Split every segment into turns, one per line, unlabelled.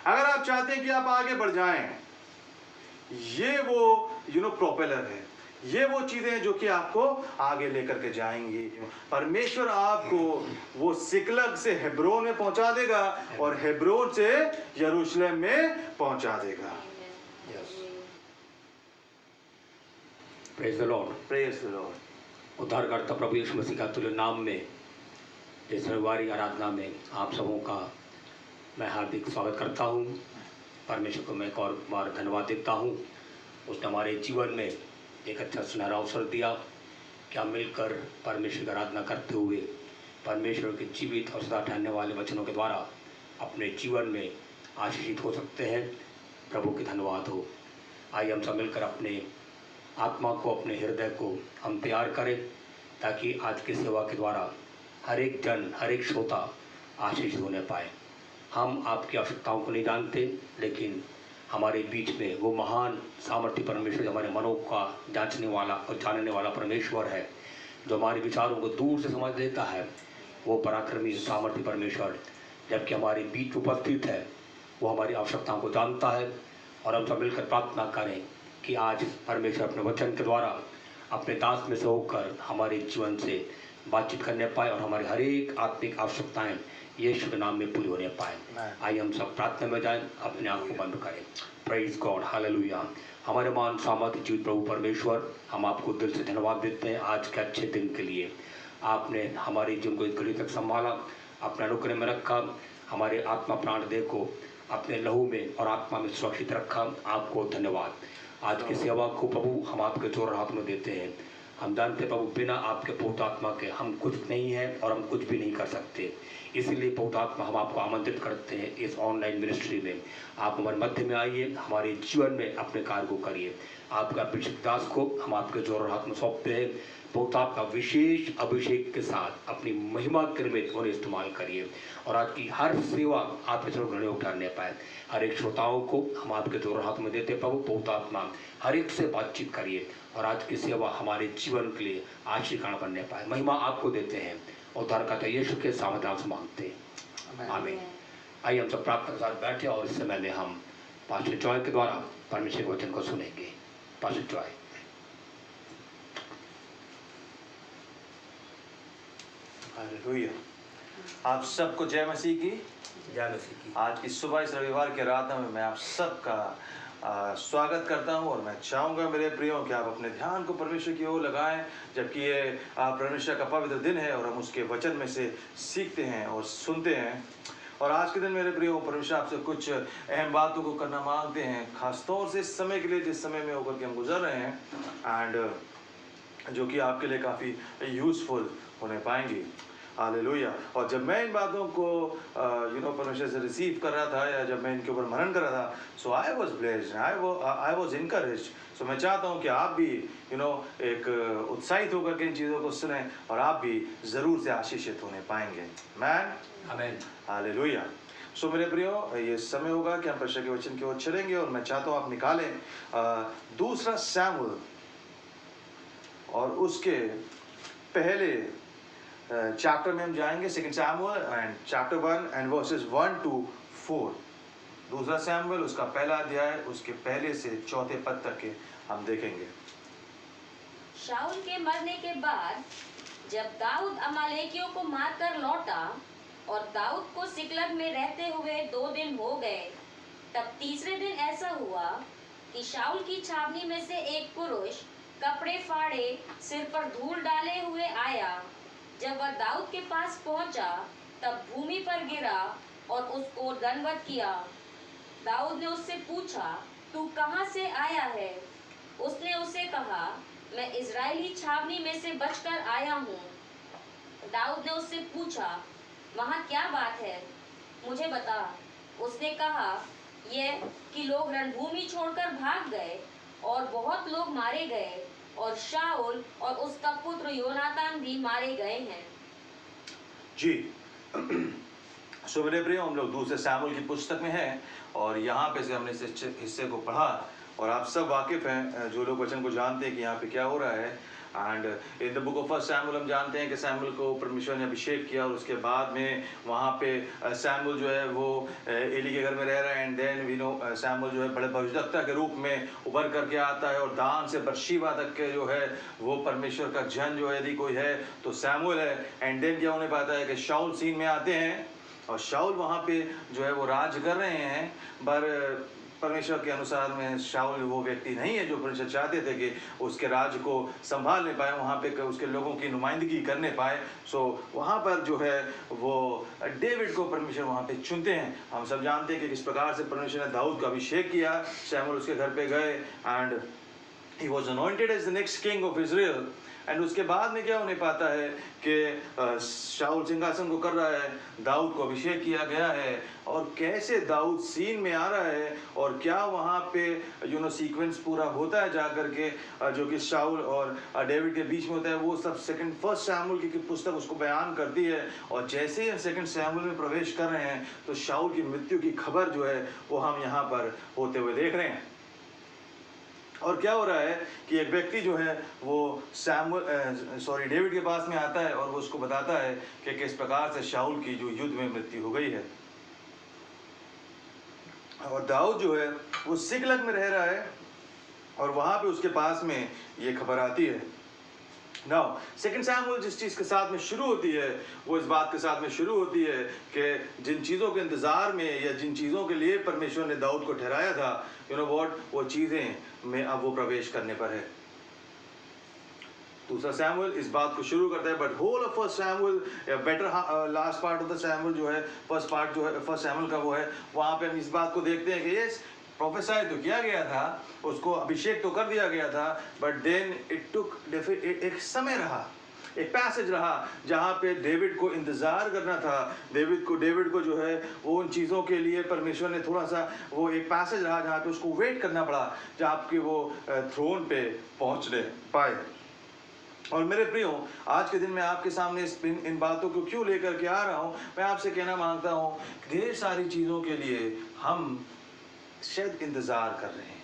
अगर आप चाहते हैं कि आप आगे बढ़ जाएं, ये वो प्रोपेलर है, ये वो चीजें हैं जो कि आपको आगे लेकर के जाएंगी। परमेश्वर आपको वो सिकलग से हेब्रोन में पहुंचा देगा और हेब्रोन से यरूशलेम में पहुंचा देगा।
Praise the Lord.
Praise the Lord.
उद्धारकर्ता प्रभु यीशु मसीह का तुल्य नाम में इस रविवारी आराधना में आप सबों का मैं हार्दिक स्वागत करता हूं। परमेश्वर को मैं एक और बार धन्यवाद देता हूं। उसने हमारे जीवन में एक अच्छा सुनहरा अवसर दिया कि हम मिलकर परमेश्वर की आराधना करते हुए परमेश्वर के जीवित और सदा ठहरने वाले वचनों के द्वारा अपने जीवन में आशीषित हो सकते हैं। प्रभु की धन्यवाद हो। आइए हम सब मिलकर अपने आत्मा को, अपने हृदय को हम तैयार करें ताकि आज की सेवा के द्वारा हर एक जन, हर एक श्रोता आशीषित होने पाए। हम आपकी आवश्यकताओं को नहीं जानते, लेकिन हमारे बीच में वो महान सामर्थ्य परमेश्वर, हमारे मनों का जांचने वाला और जानने वाला परमेश्वर है, जो हमारे विचारों को दूर से समझ लेता है। वो पराक्रमी सामर्थ्य परमेश्वर जबकि हमारे बीच उपस्थित है, वो हमारी आवश्यकताओं को जानता है। और हम सब मिलकर प्रार्थना करें कि आज परमेश्वर अपने वचन के द्वारा अपने दास में से होकर हमारे जीवन से बातचीत करने पाए और हमारी हर एक आत्मिक आवश्यकताएं यीशु के नाम में पूरी होने पाए। आइए हम सब प्रार्थना में जाएं, अपने आँख को बंद करें। Praise God, hallelujah. हमारे मान सामर्थ्य जीवित प्रभु परमेश्वर, हम आपको दिल से धन्यवाद देते हैं आज के अच्छे दिन के लिए। आपने हमारे जीवन को इस घड़ी तक संभाला, अपने अनुग्रह में रखा, हमारे आत्मा प्राण देह को अपने लहू में और आत्मा में सुरक्षित रखा। आपको धन्यवाद। आज की सेवा को प्रभु हम आपके जोर हाथ में देते हैं। हम जानते प्रभु बिना आपके पवित्र आत्मा के हम कुछ नहीं हैं और हम कुछ भी नहीं कर सकते। इसीलिए पवित्र आत्मा हम आपको आमंत्रित करते हैं इस ऑनलाइन मिनिस्ट्री में। आप हमारे मध्य में आइए, हमारे जीवन में अपने कार्य को करिए। आपका अभिषेक दास को हम आपके जोर हाथ में सौंपते हैं। पवित्र आत्मा विशेष अभिषेक के साथ अपनी महिमा के निमित्त उन्हें इस्तेमाल करिए और आज की हर सेवा आपके चरणों उठाने पाए। हर एक श्रोताओं को हम आपके जोर हाथ में देते प्रभु। पवित्र आत्मा हर एक से बातचीत करिए और आज की सेवा हमारे जीवन के लिए आशीर्वाद बनने पाए। महिमा आपको देते हैं और उद्धारकर्ता यीशु के सामर्थ्य से मांगते हैं, आमीन। आइए हम सब प्रार्थना के साथ बैठे और इस समय में हम पास्टर जॉय के द्वारा परमेश्वर के वचन को सुनेंगे। Pastor Joy.
हालेलुया। आप सबको जय मसीह की।
जय मसीह की।
आज की सुबह इस रविवार की आराधना में मैं आप सबका स्वागत करता हूं और मैं चाहूँगा मेरे प्रियो कि आप अपने ध्यान को परमेश्वर की ओर लगाएं, जबकि ये परमेश्वर का पवित्र दिन है और हम उसके वचन में से सीखते हैं और सुनते हैं। और आज के दिन मेरे प्रियो, परमेश्वर आपसे कुछ अहम बातों को करना मांगते हैं, खासतौर से इस समय के लिए जिस समय में होकर के हम गुजर रहे हैं, एंड जो कि आपके लिए काफ़ी यूज़फुल होने पाएंगी। हालेलुया। और जब मैं इन बातों को परमेश्वर से रिसीव कर रहा था या जब मैं इनके ऊपर मनन कर रहा था, so I was blessed, I was encouraged. So मैं चाहता हूँ कि आप भी एक उत्साहित होकर के इन चीज़ों को सुने और आप भी ज़रूर से आशीषित होने पाएंगे। मैन, आमीन, हालेलुया। सो मेरे प्रियो, ये समय होगा कि हम परमेश्वर के वचन की ओर चलेंगे और मैं चाहता हूँ आप निकालें दूसरा शमूएल और उसके पहले चैप्टर में हम जाएंगे, सेकंड शमूएल and chapter 1 and versus 1 to 4। दूसरा शमूएल उसका पहला अध्याय उसके पहले से चौथे पद तक के हम देखेंगे।
शाऊल के मरने के बाद जब दाऊद अमालेकियों को मारकर लौटा और दाऊद को सिकलग में रहते हुए 2 दिन हो गए, तब तीसरे दिन ऐसा हुआ कि शाऊल की छावनी में से एक पुरुष कपड़े फाड़े, सिर पर धूल डाले हुए आया। जब वह दाऊद के पास पहुंचा तब भूमि पर गिरा और उसको दंडवत किया। दाऊद ने उससे पूछा, तू कहां से आया है? उसने उसे कहा, मैं इजरायली छावनी में से बचकर आया हूँ। दाऊद ने उससे पूछा, वहां क्या बात है, मुझे बता। उसने कहा, यह कि लोग रणभूमि छोड़कर भाग गए और बहुत लोग मारे गए और शाऊल और उसका पुत्र योनातान भी मारे गए हैं।
जी। सो मेरे प्रियो, हम लोग दूसरे शमूएल की पुस्तक में हैं और यहाँ पे से हमने इस हिस्से को पढ़ा और आप सब वाकिफ़ हैं, जो लोग वचन को जानते हैं कि यहाँ पे क्या हो रहा है। And in the book of first Samuel हम जानते हैं कि सैमुअल को परमेश्वर ने अभिषेक किया और उसके बाद में वहाँ पे सैमुअल जो है वो एली के घर में रह रहा है। And then we know Samuel जो है बड़े भविष्यवक्ता के रूप में उभर करके आता है और दान से बर्शीबा तक के जो है वो परमेश्वर का जन जो है यदि कोई है तो सैमुअल है। एंड देन क्या होने पाता है कि शाऊल सीन में आते हैं और शाऊल वहाँ पे जो है वो राज कर रहे हैं, पर परमेश्वर के अनुसार में शाऊल वो व्यक्ति नहीं है जो परमेश्वर चाहते थे कि उसके राज को संभाल नहीं पाए, वहाँ पे उसके लोगों की नुमाइंदगी करने पाए। सो वहाँ पर जो है वो डेविड को परमेश्वर वहाँ पे चुनते हैं। हम सब जानते हैं कि किस प्रकार से परमेश्वर ने दाऊद का अभिषेक किया। शमूएल उसके घर पे गए and he was anointed as the next king of Israel। And उसके बाद में क्या होने पाता है कि शाऊल सिंहासन को कर रहा है, दाऊद को अभिषेक किया गया है और कैसे दाऊद सीन में आ रहा है और क्या वहाँ पे सीक्वेंस पूरा होता है जा करके जो कि शाऊल और डेविड के बीच में होता है, वो सब फर्स्ट शमूएल की पुस्तक उसको बयान करती है। और जैसे ही सेकंड शमूएल में प्रवेश कर रहे हैं तो शाऊल की मृत्यु की खबर जो है वो हम यहाँ पर होते हुए देख रहे हैं। और क्या हो रहा है कि एक व्यक्ति जो है वो डेविड के पास में आता है और वो उसको बताता है कि किस प्रकार से शाऊल की जो युद्ध में मृत्यु हो गई है। और दाऊद जो है वो सिकलग में रह रहा है और वहां पे उसके पास में ये खबर आती है। नाउ सेकंड शमूएल जिस चीज़ के साथ में शुरू होती है वो इस बात के साथ में शुरू होती है कि जिन चीज़ों के इंतज़ार में या जिन चीज़ों के लिए परमेश्वर ने दाऊद को ठहराया था, वो चीज़ें में अब वो प्रवेश करने पर है। दूसरा शमूएल इस बात को शुरू करता है, बट होल ऑफ फर्स्ट शमूएल better last part of the शमूएल जो है फर्स्ट पार्ट जो है फर्स्ट शमूएल का वो है, वहाँ पे हम इस बात को देखते हैं कि यस प्रोफेसाई तो किया गया था, उसको अभिषेक तो कर दिया गया था, बट देन इट टुक एक समय रहा, एक पैसेज रहा जहाँ पे डेविड को इंतज़ार करना था। डेविड को जो है वो उन चीज़ों के लिए परमेश्वर ने थोड़ा सा वो एक पैसेज रहा जहाँ पे उसको वेट करना पड़ा जहाँ पे वो थ्रोन पे पहुँचने पाए। और मेरे प्रियो, आज के दिन मैं आपके सामने इन बातों को क्यों लेकर के आ रहा हूँ, मैं आपसे कहना मांगता हूँ ढेर सारी चीज़ों के लिए हम शायद इंतज़ार कर रहे हैं।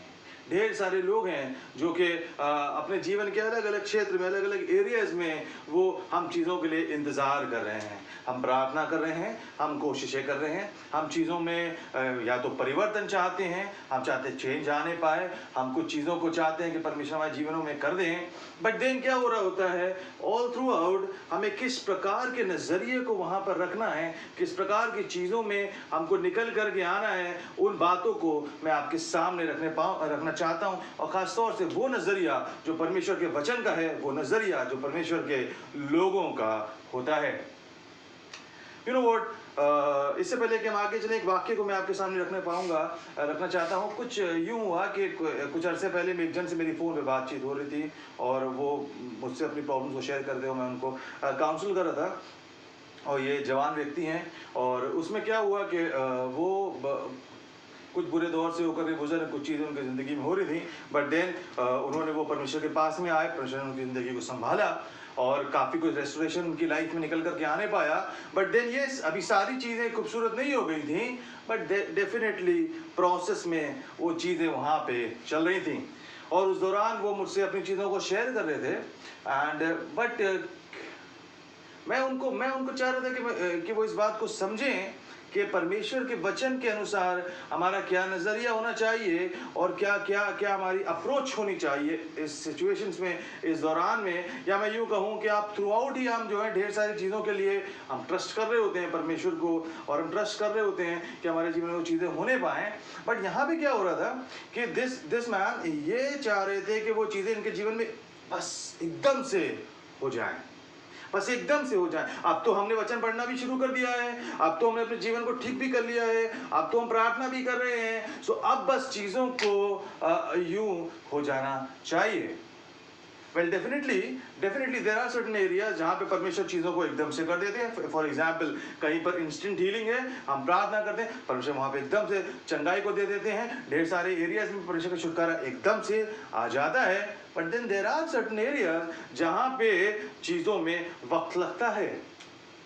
ढेर सारे लोग हैं जो कि अपने जीवन के अलग अलग क्षेत्र में अलग अलग एरियाज़ में वो हम चीज़ों के लिए इंतज़ार कर रहे हैं। हम प्रार्थना कर रहे हैं, हम कोशिशें कर रहे हैं, हम चीज़ों में या तो परिवर्तन चाहते हैं, हम चाहते चेंज आने पाए, हम कुछ चीज़ों को चाहते हैं कि परमेश्वर हमारे जीवनों में कर दें। बट देन क्या हो रहा होता है, ऑल थ्रू आउट हमें किस प्रकार के नज़रिए को वहाँ पर रखना है, किस प्रकार की चीज़ों में हमको निकल करके आना है, उन बातों को मैं आपके सामने रखना चाहता हूँ। और ख़ास तौर से वो नज़रिया जो परमेश्वर के वचन का है, वो नज़रिया जो परमेश्वर के लोगों का होता है। इससे पहले कि हम आगे चले, एक वाक्य को मैं आपके सामने रखना चाहता हूँ। कुछ यूँ हुआ कि कुछ अरसे पहले एक जन से मेरी फ़ोन पे बातचीत हो रही थी और वो मुझसे अपनी प्रॉब्लम्स को शेयर करते हुए मैं उनको काउंसिल कर रहा था। और ये जवान व्यक्ति हैं और उसमें क्या हुआ कि वो कुछ बुरे दौर से होकर के गुजर, कुछ चीज़ें उनकी ज़िंदगी में हो रही थी, बट देन उन्होंने वो परमेश्वर के पास में आए, परमेश्वर ने उनकी ज़िंदगी को संभाला और काफ़ी कुछ रेस्टोरेशन उनकी लाइफ में निकल करके आने पाया। बट देन ये अभी सारी चीज़ें खूबसूरत नहीं हो गई थी, बट डेफिनेटली प्रोसेस में वो चीज़ें वहाँ पे चल रही थी। और उस दौरान वो मुझसे अपनी चीज़ों को शेयर कर रहे थे एंड बट मैं उनको चाह रहा था कि वो इस बात को समझें कि परमेश्वर के वचन के अनुसार हमारा क्या नज़रिया होना चाहिए और क्या हमारी अप्रोच होनी चाहिए इस सिचुएशंस में, इस दौरान में। या मैं यूँ कहूँ कि आप थ्रू आउट ही हम जो है ढेर सारी चीज़ों के लिए हम ट्रस्ट कर रहे होते हैं परमेश्वर को और हम ट्रस्ट कर रहे होते हैं कि हमारे जीवन में वो चीज़ें होने पाएँ। बट यहाँ पे क्या हो रहा था कि दिस मैन ये चाह रहे थे कि वो चीज़ें इनके जीवन में बस एकदम से हो जाएँ, बस एकदम से हो जाए। अब तो हमने वचन पढ़ना भी शुरू कर दिया है, अब तो हमने अपने जीवन को ठीक भी कर लिया है, अब तो हम प्रार्थना भी कर रहे हैं, सो अब बस चीज़ों को यूं हो जाना चाहिए। Well definitely there are certain areas जहाँ पे परमेश्वर चीज़ों को एकदम से कर देते हैं। फॉर एग्जाम्पल कहीं पर इंस्टेंट हीलिंग है, हम प्रार्थना करते हैं, परमेश्वर वहाँ पे एकदम से चंगाई को दे देते हैं। ढेर सारे एरियाज में परमेश्वर का छुटकारा एकदम से आ जाता है। But then there are certain areas जहाँ पे चीज़ों में वक्त लगता है।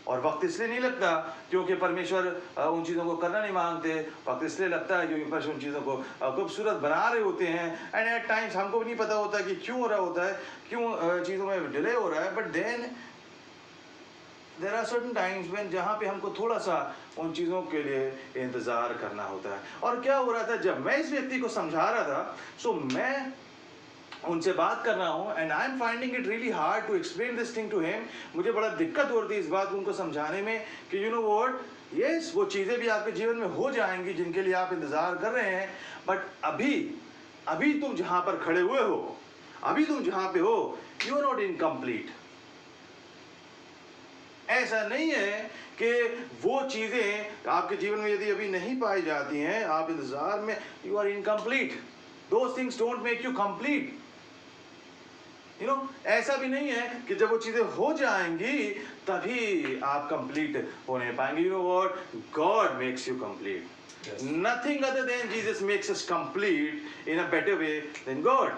और वक्त इसलिए नहीं लगता क्योंकि परमेश्वर उन चीज़ों को करना नहीं मांगते। वक्त इसलिए लगता है क्योंकि परमेश्वर उन चीज़ों को खूबसूरत बना रहे होते हैं। एंड एट टाइम्स हमको भी नहीं पता होता कि क्यों हो रहा होता है, क्यों चीज़ों में डिले हो रहा है। But then there are certain times when जहाँ पे हमको थोड़ा सा उन चीज़ों के लिए इंतज़ार करना होता है। और क्या हो रहा था, जब मैं इस व्यक्ति को समझा रहा था, सो मैं उनसे बात कर रहा हूँ and I am finding it really hard to explain this thing to him. मुझे बड़ा दिक्कत हो रही थी इस बात को उनको समझाने में कि यू नो व्हाट, यस वो चीज़ें भी आपके जीवन में हो जाएंगी जिनके लिए आप इंतज़ार कर रहे हैं। बट अभी तुम जहाँ पर खड़े हुए हो, अभी तुम जहाँ पे हो, यू आर नॉट इनकम्प्लीट। ऐसा नहीं है कि वो चीज़ें आपके जीवन में यदि अभी नहीं पाई जाती हैं, आप इंतज़ार में, you are incomplete. Those things don't make you complete. You know, ऐसा भी नहीं है कि जब वो चीज़ें हो जाएंगी तभी आप कंप्लीट होने पाएंगे। You know what, God makes you complete. Nothing other than Jesus makes us complete in a better way than God.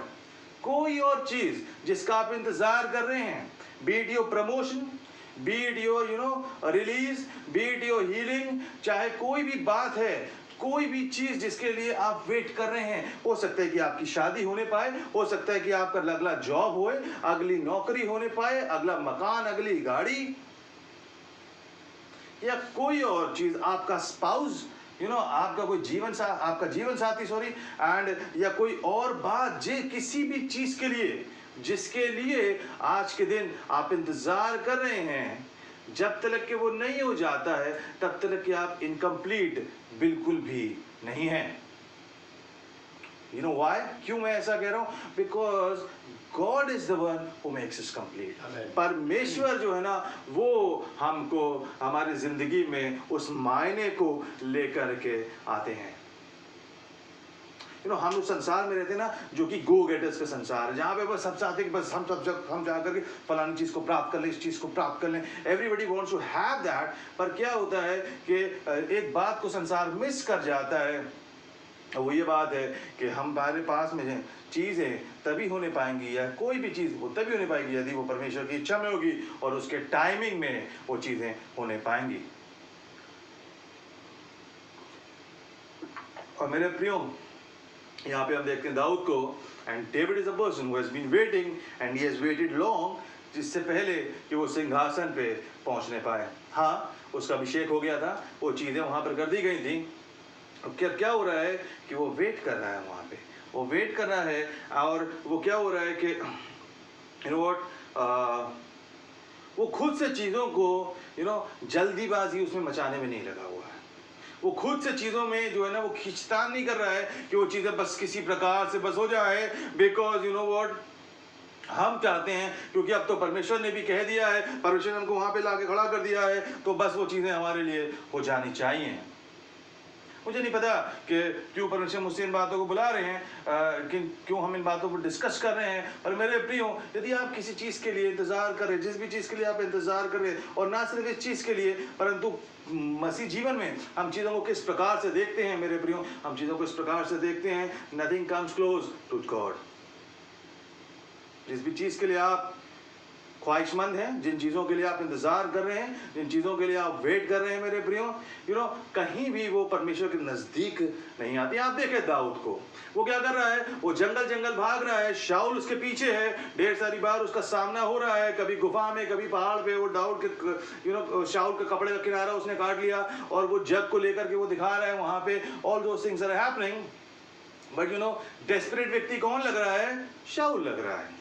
कोई और चीज़ जिसका आप इंतज़ार कर रहे हैं, be it your promotion, be it your release, be it your healing, चाहे कोई भी बात है, कोई भी चीज़ जिसके लिए आप वेट कर रहे हैं, हो सकता है कि आपकी शादी होने पाए, हो सकता है कि आपका अगला जॉब होए, अगली नौकरी होने पाए, अगला मकान, अगली गाड़ी, या कोई और चीज़, आपका स्पाउस, आपका कोई आपका जीवन साथी एंड या कोई और बात, किसी भी चीज़ के लिए जिसके लिए आज के दिन आप इंतज़ार कर रहे हैं, जब तक कि वो नहीं हो जाता है तब तक कि आप इनकम्प्लीट बिल्कुल भी नहीं हैं। यू नो व्हाई, क्यों मैं ऐसा कह रहा हूँ? Because God is the one who makes us complete. परमेश्वर जो है ना, वो हमको हमारी जिंदगी में उस मायने को लेकर के आते हैं। हम उस संसार में रहते हैं ना, जो कि गो गेटर्स का संसार है, जहाँ पे बस सब चाहते हैं कि बस हम जा करके फलानी चीज़ को प्राप्त कर लें, इस चीज़ को प्राप्त कर लें। Everybody wants to have that. पर क्या होता है कि एक बात को संसार मिस कर जाता है, वो ये बात है कि हमारे पास में चीज़ें तभी होने पाएंगी, या कोई भी चीज़ वो तभी होने पाएगी यदि वो परमेश्वर की इच्छा में होगी और उसके टाइमिंग में वो चीज़ें होने पाएंगी। और मेरे प्रियो, यहाँ पे हम देखते हैं दाऊद को, and David is a person who has been waiting and he has waited long, जिससे पहले कि वो सिंहासन पे पहुँचने पाए। हाँ, उसका अभिषेक हो गया था, वो चीज़ें वहाँ पर कर दी गई थी। अब क्या हो रहा है कि वो वेट कर रहा है, वहाँ पे वो वेट कर रहा है। और वो क्या हो रहा है कि यू नो व्हाट, वो खुद से चीज़ों को जल्दीबाजी उसमें मचाने में नहीं लगा हुआ है। वो खुद से चीज़ों में जो है ना, वो खींचतान नहीं कर रहा है कि वो चीज़ें बस किसी प्रकार से बस हो जाए। बिकॉज यू नो व्हाट, हम चाहते हैं, क्योंकि अब तो परमेश्वर ने भी कह दिया है, परमेश्वर ने हमको वहाँ पे लाके खड़ा कर दिया है, तो बस वो चीज़ें हमारे लिए हो जानी चाहिए। मुझे नहीं पता कि क्यों परमेश्वर मुझसे इन बातों को बुला रहे हैं, कि क्यों हम इन बातों पर डिस्कस कर रहे हैं। और मेरे प्रियो, यदि आप किसी चीज़ के लिए इंतज़ार कर रहे हैं, जिस भी चीज़ के लिए आप इंतज़ार कर रहे हैं, और ना सिर्फ इस चीज़ के लिए परंतु मसीह जीवन में हम चीज़ों को किस प्रकार से देखते हैं मेरे प्रियो, हम चीज़ों को इस प्रकार से देखते हैं, nothing comes close to God. जिस भी चीज़ के लिए आप ख्वाहिशमंद हैं, जिन चीज़ों के लिए आप इंतज़ार कर रहे हैं, जिन चीज़ों के लिए आप वेट कर रहे हैं मेरे प्रियो, कहीं भी वो परमेश्वर के नज़दीक नहीं आती। आप देखें दाऊद को, वो क्या कर रहा है, वो जंगल जंगल भाग रहा है, शाऊल उसके पीछे है, ढेर सारी बार उसका सामना हो रहा है, कभी गुफा में, कभी पहाड़ पे। वो दाऊद के शाऊल के कपड़े का किनारा उसने काट लिया और वो जग को लेकर के वो दिखा रहा है वहाँ पे। All those things are happening, but desperate व्यक्ति कौन लग रहा है? शाऊल लग रहा है।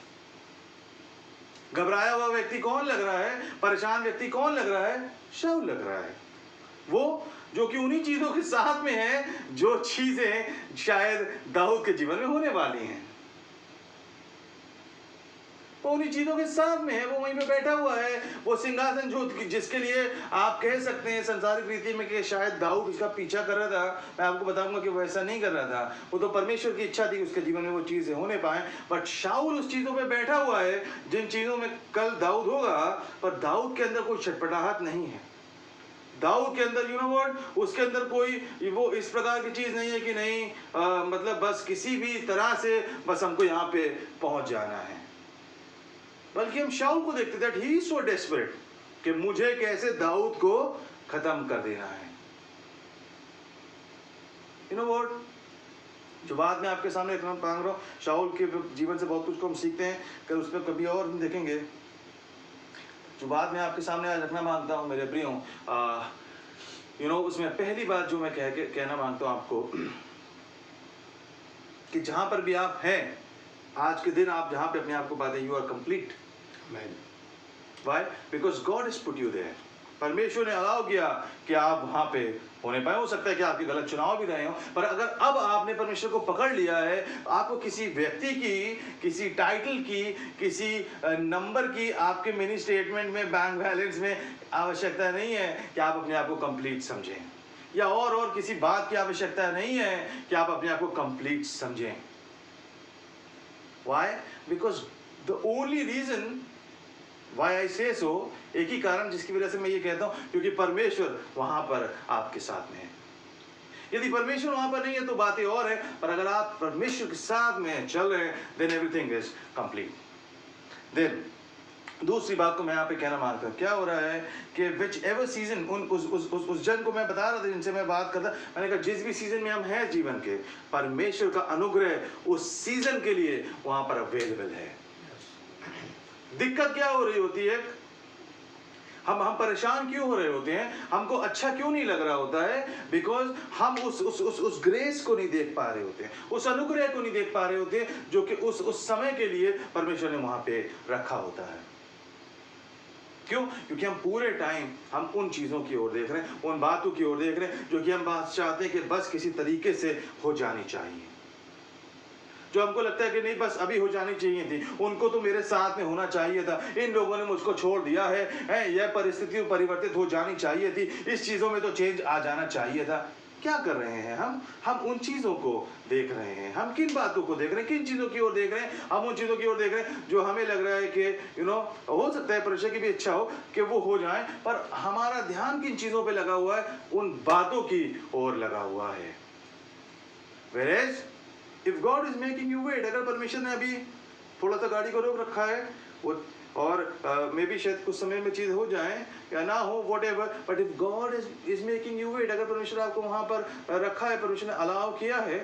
घबराया हुआ व्यक्ति कौन लग रहा है? परेशान व्यक्ति कौन लग रहा है? शाऊल लग रहा है। वो जो कि उन्हीं चीज़ों के साथ में है जो चीज़ें शायद दाऊद के जीवन में होने वाली हैं। वो उन्हीं चीज़ों के साथ में है, वो वहीं पे बैठा हुआ है। वो सिंहासन जो जिसके लिए आप कह सकते हैं संसारिक रीति में कि शायद दाऊद उसका पीछा कर रहा था, मैं आपको बताऊंगा कि वो ऐसा नहीं कर रहा था। वो तो परमेश्वर की इच्छा थी उसके जीवन में वो चीज़ें होने पाए। बट शाऊल उस चीज़ों पे बैठा हुआ है जिन चीज़ों में कल दाऊद होगा, पर दाऊद के अंदर कोई छटपटाहट नहीं है। दाऊद के अंदर उसके अंदर कोई वो इस प्रकार की चीज़ नहीं है कि नहीं मतलब बस किसी भी तरह से बस हमको यहाँ पे पहुँच जाना है। बल्कि हम शाऊल को देखते that he is so desperate, कि मुझे कैसे दाऊद को खत्म कर देना है। यू नो व्हाट, जो बात मैं आपके सामने रखना मांग रहा हूँ, शाऊल के जीवन से बहुत कुछ को हम सीखते हैं, कि उस पर कभी और हम देखेंगे। जो बात मैं आपके सामने आज रखना मांगता हूँ मेरे प्रियो, यू नो, उसमें पहली बात जो मैं कहना मांगता हूँ आपको, कि जहां पर भी आप हैं आज के दिन, आप जहां पे अपने आप को पाते हैं, you are complete. Why? Because God is put you there. परमेश्वर ने अलाउ किया कि आप वहां पे होने पाए। हो सकता है कि आपके गलत चुनाव भी रहे हो, पर अगर अब आपने परमेश्वर को पकड़ लिया है, आपको किसी व्यक्ति की, किसी टाइटल की, किसी नंबर की आपके मिनी स्टेटमेंट में, बैंक बैलेंस में आवश्यकता नहीं है कि आप अपने आप को कंप्लीट समझें, या और किसी बात की आवश्यकता नहीं है कि आप अपने आप को कंप्लीट समझें। Why? Because the only reason why I say so, एक ही कारण जिसकी वजह से मैं ये कहता हूं, क्योंकि परमेश्वर वहां पर आपके साथ में है। यदि परमेश्वर वहां पर नहीं है तो बातें और है, पर अगर आप परमेश्वर के साथ में चल रहे हैं, then everything is complete. Then दूसरी बात को मैं यहाँ पे कहना मांगता हूँ, क्या हो रहा है कि विच एवर सीजन, उस जन को मैं बता रहा था जिनसे मैं बात करता, मैंने कहा जिस भी सीजन में हम हैं जीवन के, परमेश्वर का अनुग्रह उस सीजन के लिए वहां पर अवेलेबल है। दिक्कत क्या हो रही होती है, हम परेशान क्यों हो रहे होते हैं, हमको अच्छा क्यों नहीं लग रहा होता है, बिकॉज हम उस ग्रेस को नहीं देख पा रहे होते हैं, उस अनुग्रह को नहीं देख पा रहे होते हैं, जो कि उस समय के लिए परमेश्वर ने वहां पे रखा होता है। क्यों? क्योंकि हम पूरे टाइम हम उन चीज़ों की ओर देख रहे हैं, उन बातों की ओर देख रहे हैं जो कि हम बात चाहते हैं कि बस किसी तरीके से हो जानी चाहिए, जो हमको लगता है कि नहीं बस अभी हो जानी चाहिए थी, उनको तो मेरे साथ में होना चाहिए था, इन लोगों ने मुझको छोड़ दिया है, यह परिस्थिति परिवर्तित हो जानी चाहिए थी, इस चीज़ों में तो चेंज आ जाना चाहिए था। क्या कर रहे हैं हम उन चीज़ों को देख रहे हैं, हम किन बातों को देख रहे हैं, किन चीज़ों की ओर देख रहे हैं, हम उन चीज़ों की ओर देख रहे हैं जो हमें लग रहा है कि यू नो, हो सकता है परमेश्वर की भी इच्छा हो कि वो हो जाए, पर हमारा ध्यान किन चीज़ों पे लगा हुआ है, उन बातों की ओर लगा हुआ है। Whereas if God is making you wait, अगर परमेश्वर ने अभी थोड़ा सा गाड़ी को रोक रखा है, वो और मे बी शायद कुछ समय में चीज़ हो जाए या ना हो, whatever, but if God is making you wait, अगर परमेश्वर आपको वहां पर रखा है, परमेश्वर ने अलाउ किया है,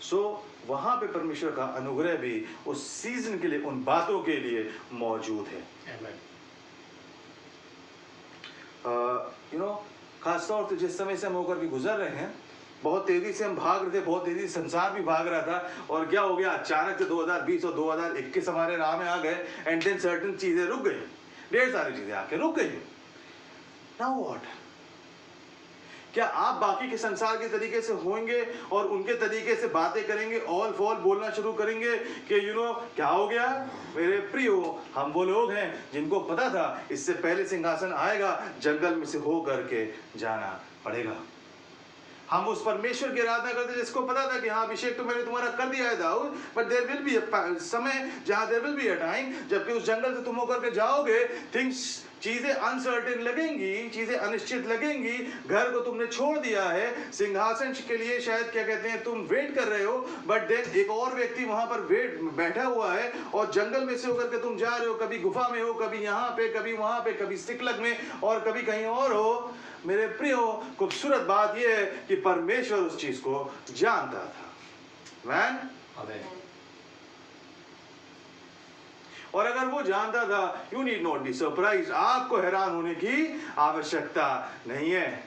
सो वहां पे परमेश्वर का अनुग्रह भी उस सीजन के लिए, उन बातों के लिए मौजूद है। यू नो, खासतौर से जिस समय से हम होकर के गुजर रहे हैं, बहुत तेजी से हम भाग रहे थे, बहुत तेजी से संसार भी भाग रहा था, और क्या हो गया, अचानक से 2020 और 2021 हमारे राह में आ गए, एंड देन सर्टेन चीजें रुक गई, ढेर सारी चीजें आके रुक गई। Now what? क्या आप बाकी के संसार के तरीके से होंगे और उनके तरीके से बातें करेंगे, ऑल फॉल बोलना शुरू करेंगे कि यू नो क्या हो गया? मेरे प्रियो, हम वो लोग हैं जिनको पता था इससे पहले सिंहासन आएगा, जंगल में से हो करके जाना पड़ेगा। हम उस परमेश्वर की आराधना करते जिसको पता था कि हाँ, अभिषेक तो मैंने तुम्हारा कर दिया है दाऊद, but there will be a समय, जहाँ there will be a time, जबकि उस जंगल से तुम होकर के जाओगे, थिंग्स, चीजें अनसर्टेन लगेंगी, चीजें अनिश्चित लगेंगी, घर को तुमने छोड़ दिया है, सिंहासन के लिए शायद क्या कहते हैं तुम वेट कर रहे हो, बट देन एक और व्यक्ति वहां पर बैठा हुआ है, और जंगल में से होकर के तुम जा रहे हो, कभी गुफा में हो, कभी यहाँ पे, कभी वहां पे, कभी सिकलग में, और कभी कहीं और हो। मेरे प्रियो, खूबसूरत बात यह है कि परमेश्वर उस चीज को जानता था। मैन, और अगर वो जानता था, you need not be surprise, आपको हैरान होने की आवश्यकता नहीं है।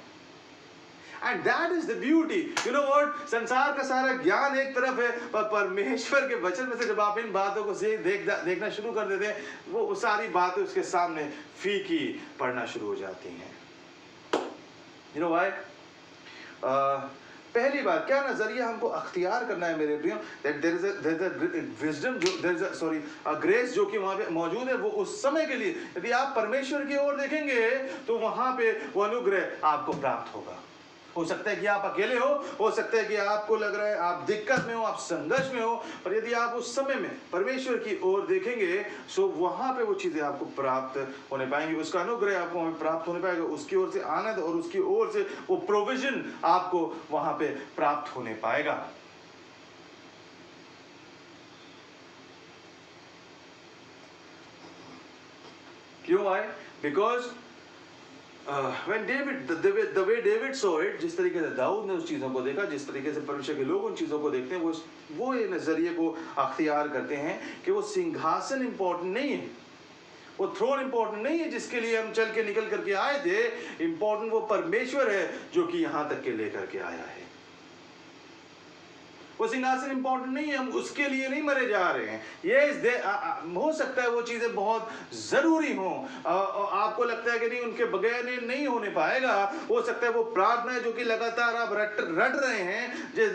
And that is the beauty. You know what, संसार का सारा ज्ञान एक तरफ है, पर परमेश्वर के वचन में से जब आप इन बातों को से देखना शुरू कर देते हैं, वो सारी बातें उसके सामने फीकी पड़ना शुरू हो जाती हैं। You know why? पहली बात, क्या नजरिया हमको अख्तियार करना है मेरे प्रियो, that there is a wisdom, grace जो कि वहां पे मौजूद है, वो उस समय के लिए, यदि आप परमेश्वर की ओर देखेंगे तो वहां पे वो अनुग्रह आपको प्राप्त होगा। हो सकता है कि आप अकेले हो सकता है कि आपको लग रहा है आप दिक्कत में हो, आप संघर्ष में हो, पर यदि आप उस समय में परमेश्वर की ओर देखेंगे, सो वहां पे वो चीजें आपको प्राप्त होने पाएंगी, उसका अनुग्रह आपको वहां प्राप्त होने पाएगा, उसकी ओर से आनंद और उसकी ओर से वो प्रोविजन आपको वहां पे प्राप्त होने पाएगा। क्यों आए? Because when David, the way David saw it, जिस तरीके से दाऊद ने उस चीज़ों को देखा, जिस तरीके से परमेश्वर के लोग उन चीज़ों को देखते हैं, वो ये नज़रिए को अख्तियार करते हैं कि वो सिंहासन इम्पोर्टेंट नहीं है, वो थ्रोन इम्पोर्टेंट नहीं है जिसके लिए हम चल के निकल करके आए थे। इम्पोर्टेंट वो परमेश्वर है जो कि यहाँ तक के लेकर के आया है। वो सिंहासन इंपॉर्टेंट नहीं है, हम उसके लिए नहीं मरे जा रहे हैं। ये हो सकता है वो चीजें बहुत जरूरी हों, आपको लगता है कि नहीं उनके बगैर नहीं होने पाएगा। हो सकता है वो प्रार्थना है जो कि लगातार आप रट रहे हैं, जो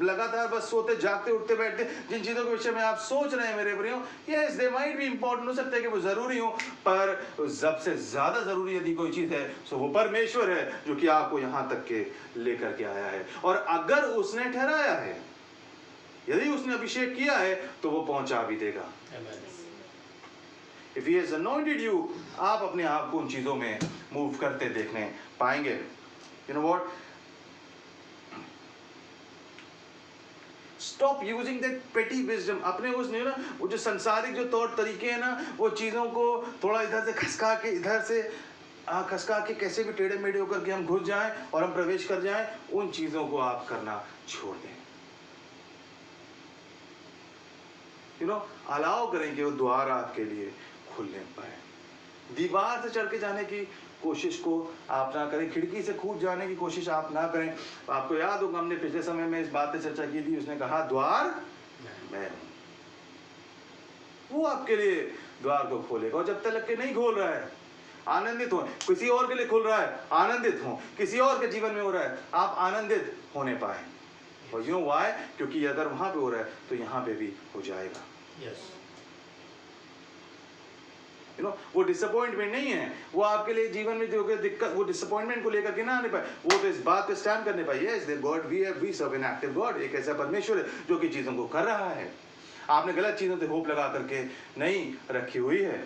लगातार बस सोते जागते उठते बैठते जिन चीजों के विषय में आप सोच रहे हैं मेरे प्रियो, yes they might be important, हो सकता है कि वो जरूरी हो, पर सबसे ज्यादा जरूरी यदि कोई चीज है तो वो परमेश्वर है जो कि आपको यहां तक के लेकर के आया है। और अगर उसने ठहराया है, यदि उसने अभिषेक किया है तो वो पहुंचा भी देगा। If he has anointed you, आप अपने आप को उन चीजों में मूव करते देखने पाएंगे। You know what? Stop using that petty wisdom। अपने उस नहीं ना, वो जो संसारिक जो तौर तरीके हैं ना, वो चीजों को थोड़ा इधर से खसका के, इधर से खसका के कैसे भी टेढ़े मेढ़े होकर के हम घुस जाएं और हम प्रवेश कर जाएं, उन चीजों को आप करना छोड़ दें। अलाउ करें कि वो द्वार आपके लिए खुलने पाए। दीवार से चढ़ के जाने की कोशिश को आप ना करें, खिड़की से कूद जाने की कोशिश आप ना करें। आपको याद होगा हमने पिछले समय में इस बात पे चर्चा की थी, उसने कहा द्वार मैं हूं, वो आपके लिए द्वार को खोलेगा। और जब तक के नहीं खोल रहा है, आनंदित हो, किसी और के लिए खुल रहा है, आनंदित हो, किसी और के जीवन में हो रहा है, आप आनंदित होने पाए। और यू नो व्हाई? क्योंकि अगर वहां पे हो रहा है तो यहाँ पे भी हो जाएगा। वो डिसअपॉइंटमेंट नहीं है, वो आपके लिए जीवन में जो दिक्कत, वो डिसअपॉइंटमेंट को लेकर के ना आने पाए, वो तो इस बात पे स्टैंड करने पाए, yes the God we serve an active God, एक ऐसा परमेश्वर है जो कि चीजों को कर रहा है। आपने गलत चीजों पे होप लगा करके नहीं रखी हुई है।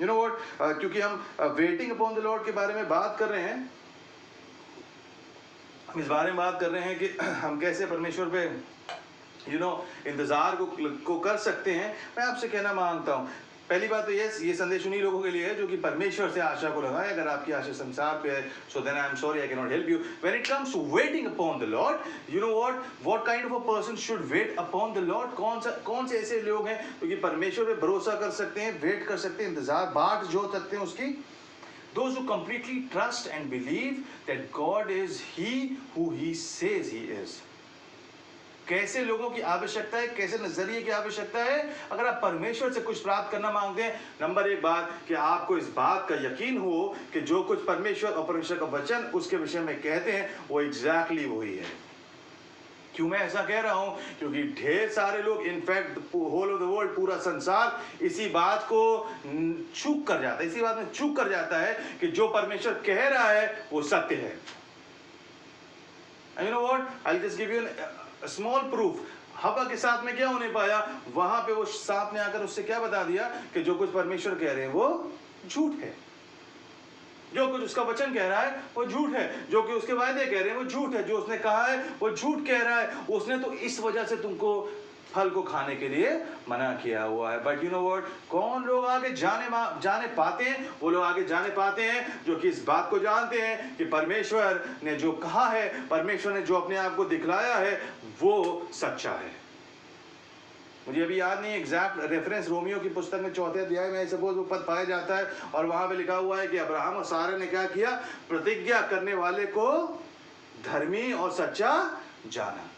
यू नो व्हाट, क्योंकि हम वेटिंग अपॉन द लॉर्ड के बारे में बात कर रहे हैं, हम इस बारे में बात कर रहे हैं कि हम कैसे परमेश्वर पे इंतजार को कर सकते हैं। मैं आपसे कहना मांगता हूं, पहली बात तो ये संदेश उन्हीं लोगों के लिए है जो कि परमेश्वर से आशा को लगाए। अगर आपकी आशा संसार पे है, so then I am sorry, I can not help you. When it comes to waiting upon the Lord, you know what kind of a person should wait upon the Lord. कौन से ऐसे लोग हैं जो कि परमेश्वर पे भरोसा कर सकते हैं, वेट कर सकते हैं, इंतजार बाट जो सकते हैं उसकी? Those who completely trust and believe that God is He who He says He is। कैसे लोगों की आवश्यकता है, कैसे नजरिए की आवश्यकता है अगर आप परमेश्वर से कुछ प्राप्त करना मांगते हैं? नंबर एक बात कि आपको इस बात का यकीन हो कि जो कुछ परमेश्वर और परमेश्वर का वचन उसके विषय में कहते हैं वो एग्जैक्टली वही है। क्यों मैं ऐसा कह रहा हूं? क्योंकि ढेर सारे लोग, in fact whole of the world, पूरा संसार इसी बात को चूक कर जाता है, इसी बात में चूक कर जाता है कि जो परमेश्वर कह रहा है वो सत्य है। You know what, I just give you small proof. हवा के साथ में क्या होने पाया? वहां पे वो सांप ने आकर उससे क्या बता दिया कि जो कुछ परमेश्वर कह रहे हैं वो झूठ है, जो कुछ उसका वचन कह रहा है वो झूठ है, जो कि उसके वायदे कह रहे हैं वो झूठ है, जो उसने कहा है वो झूठ कह रहा है। उसने तो इस वजह से तुमको फल को खाने के लिए मना किया हुआ है। बट यू नो व्हाट, कौन लोग आगे जाने पाते हैं? वो लोग आगे जाने पाते हैं जो कि इस बात को जानते हैं कि परमेश्वर ने जो कहा है, परमेश्वर ने जो अपने आप को दिखलाया है वो सच्चा है। मुझे अभी याद नहीं एग्जैक्ट रेफरेंस, रोमियो की पुस्तक में 4 अध्याय में सपोज वो पद पाया जाता है और वहां पे लिखा हुआ है कि अब्राहम और सारा ने क्या किया? प्रतिज्ञा करने वाले को धर्मी और सच्चा जाना।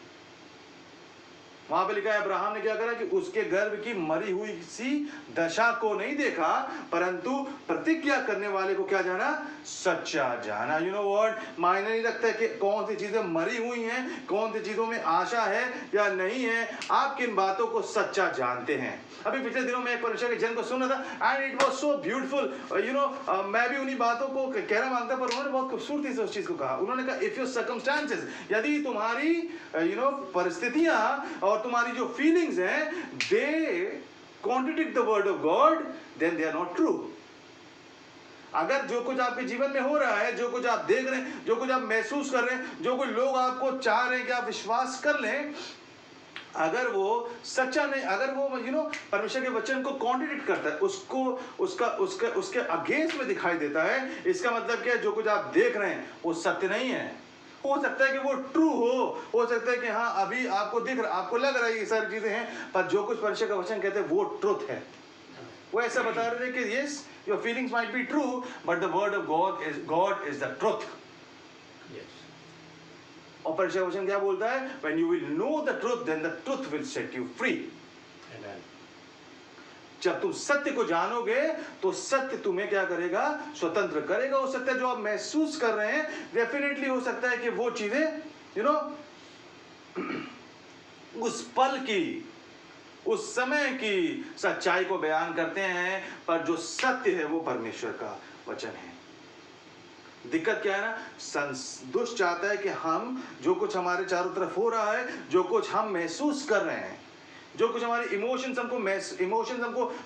वहां पे लिखा है अब्राहम ने क्या करा कि उसके गर्भ की मरी हुई सी दशा को नहीं देखा, परंतु प्रतिज्ञा करने वाले को क्या जाना? सच्चा जाना। यू नो व्हाट, मायने नहीं रखता है कि कौन सी चीजें मरी हुई हैं, कौन सी चीजों में आशा है या नहीं है, आप किन बातों को सच्चा जानते हैं। अभी पिछले दिनों में एक परमेश्वर के जन को सुना था and it was so beautiful. You know, मैं भी उन्हीं बातों को कहना मांगता, पर उन्होंने बहुत खूबसूरती से उस चीज को कहा। उन्होंने कहा इफ योर सर्कमस्टेंसेस, यदि तुम्हारी परिस्थितियां और तुम्हारी जो फीलिंग्स हैं they contradict the word of God, then they are not true. अगर जो कुछ आपके जीवन में हो रहा है, जो कुछ आप देख रहे हैं, जो कुछ आप महसूस कर रहे हैं, जो कुछ लोग आपको चाह रहे हैं कि आप विश्वास कर लें, अगर वो सच्चा नहीं, अगर वो परमेश्वर के वचन को कॉन्ट्रडिक्ट करता है, उसको उसके अगेंस्ट में दिखाई देता है, इसका मतलब क्या है? जो कुछ आप देख रहे हैं वो सत्य नहीं है। हो सकता है कि वो ट्रू हो सकता है कि हाँ अभी आपको दिख रहा, आपको लग रहा है ये सारी चीजें हैं, पर जो कुछ परमेश्वर का वचन कहते हैं वो ट्रुथ है। वो ऐसा बता रहे थे कि yes your feelings might be true but the word of God is the truth. और परमेश्वर का वचन क्या बोलता है? When you will know the truth then the truth will set you free. जब तुम सत्य को जानोगे तो सत्य तुम्हें क्या करेगा? स्वतंत्र करेगा। वो सत्य जो आप महसूस कर रहे हैं, डेफिनेटली हो सकता है कि वो चीजें उस पल की, उस समय की सच्चाई को बयान करते हैं, पर जो सत्य है वो परमेश्वर का वचन है। दिक्कत क्या है ना, दुष्ट चाहता है कि हम जो कुछ हमारे चारों तरफ हो रहा है, जो कुछ हम महसूस कर रहे हैं, जो कुछ हमारे इमोशंस हमको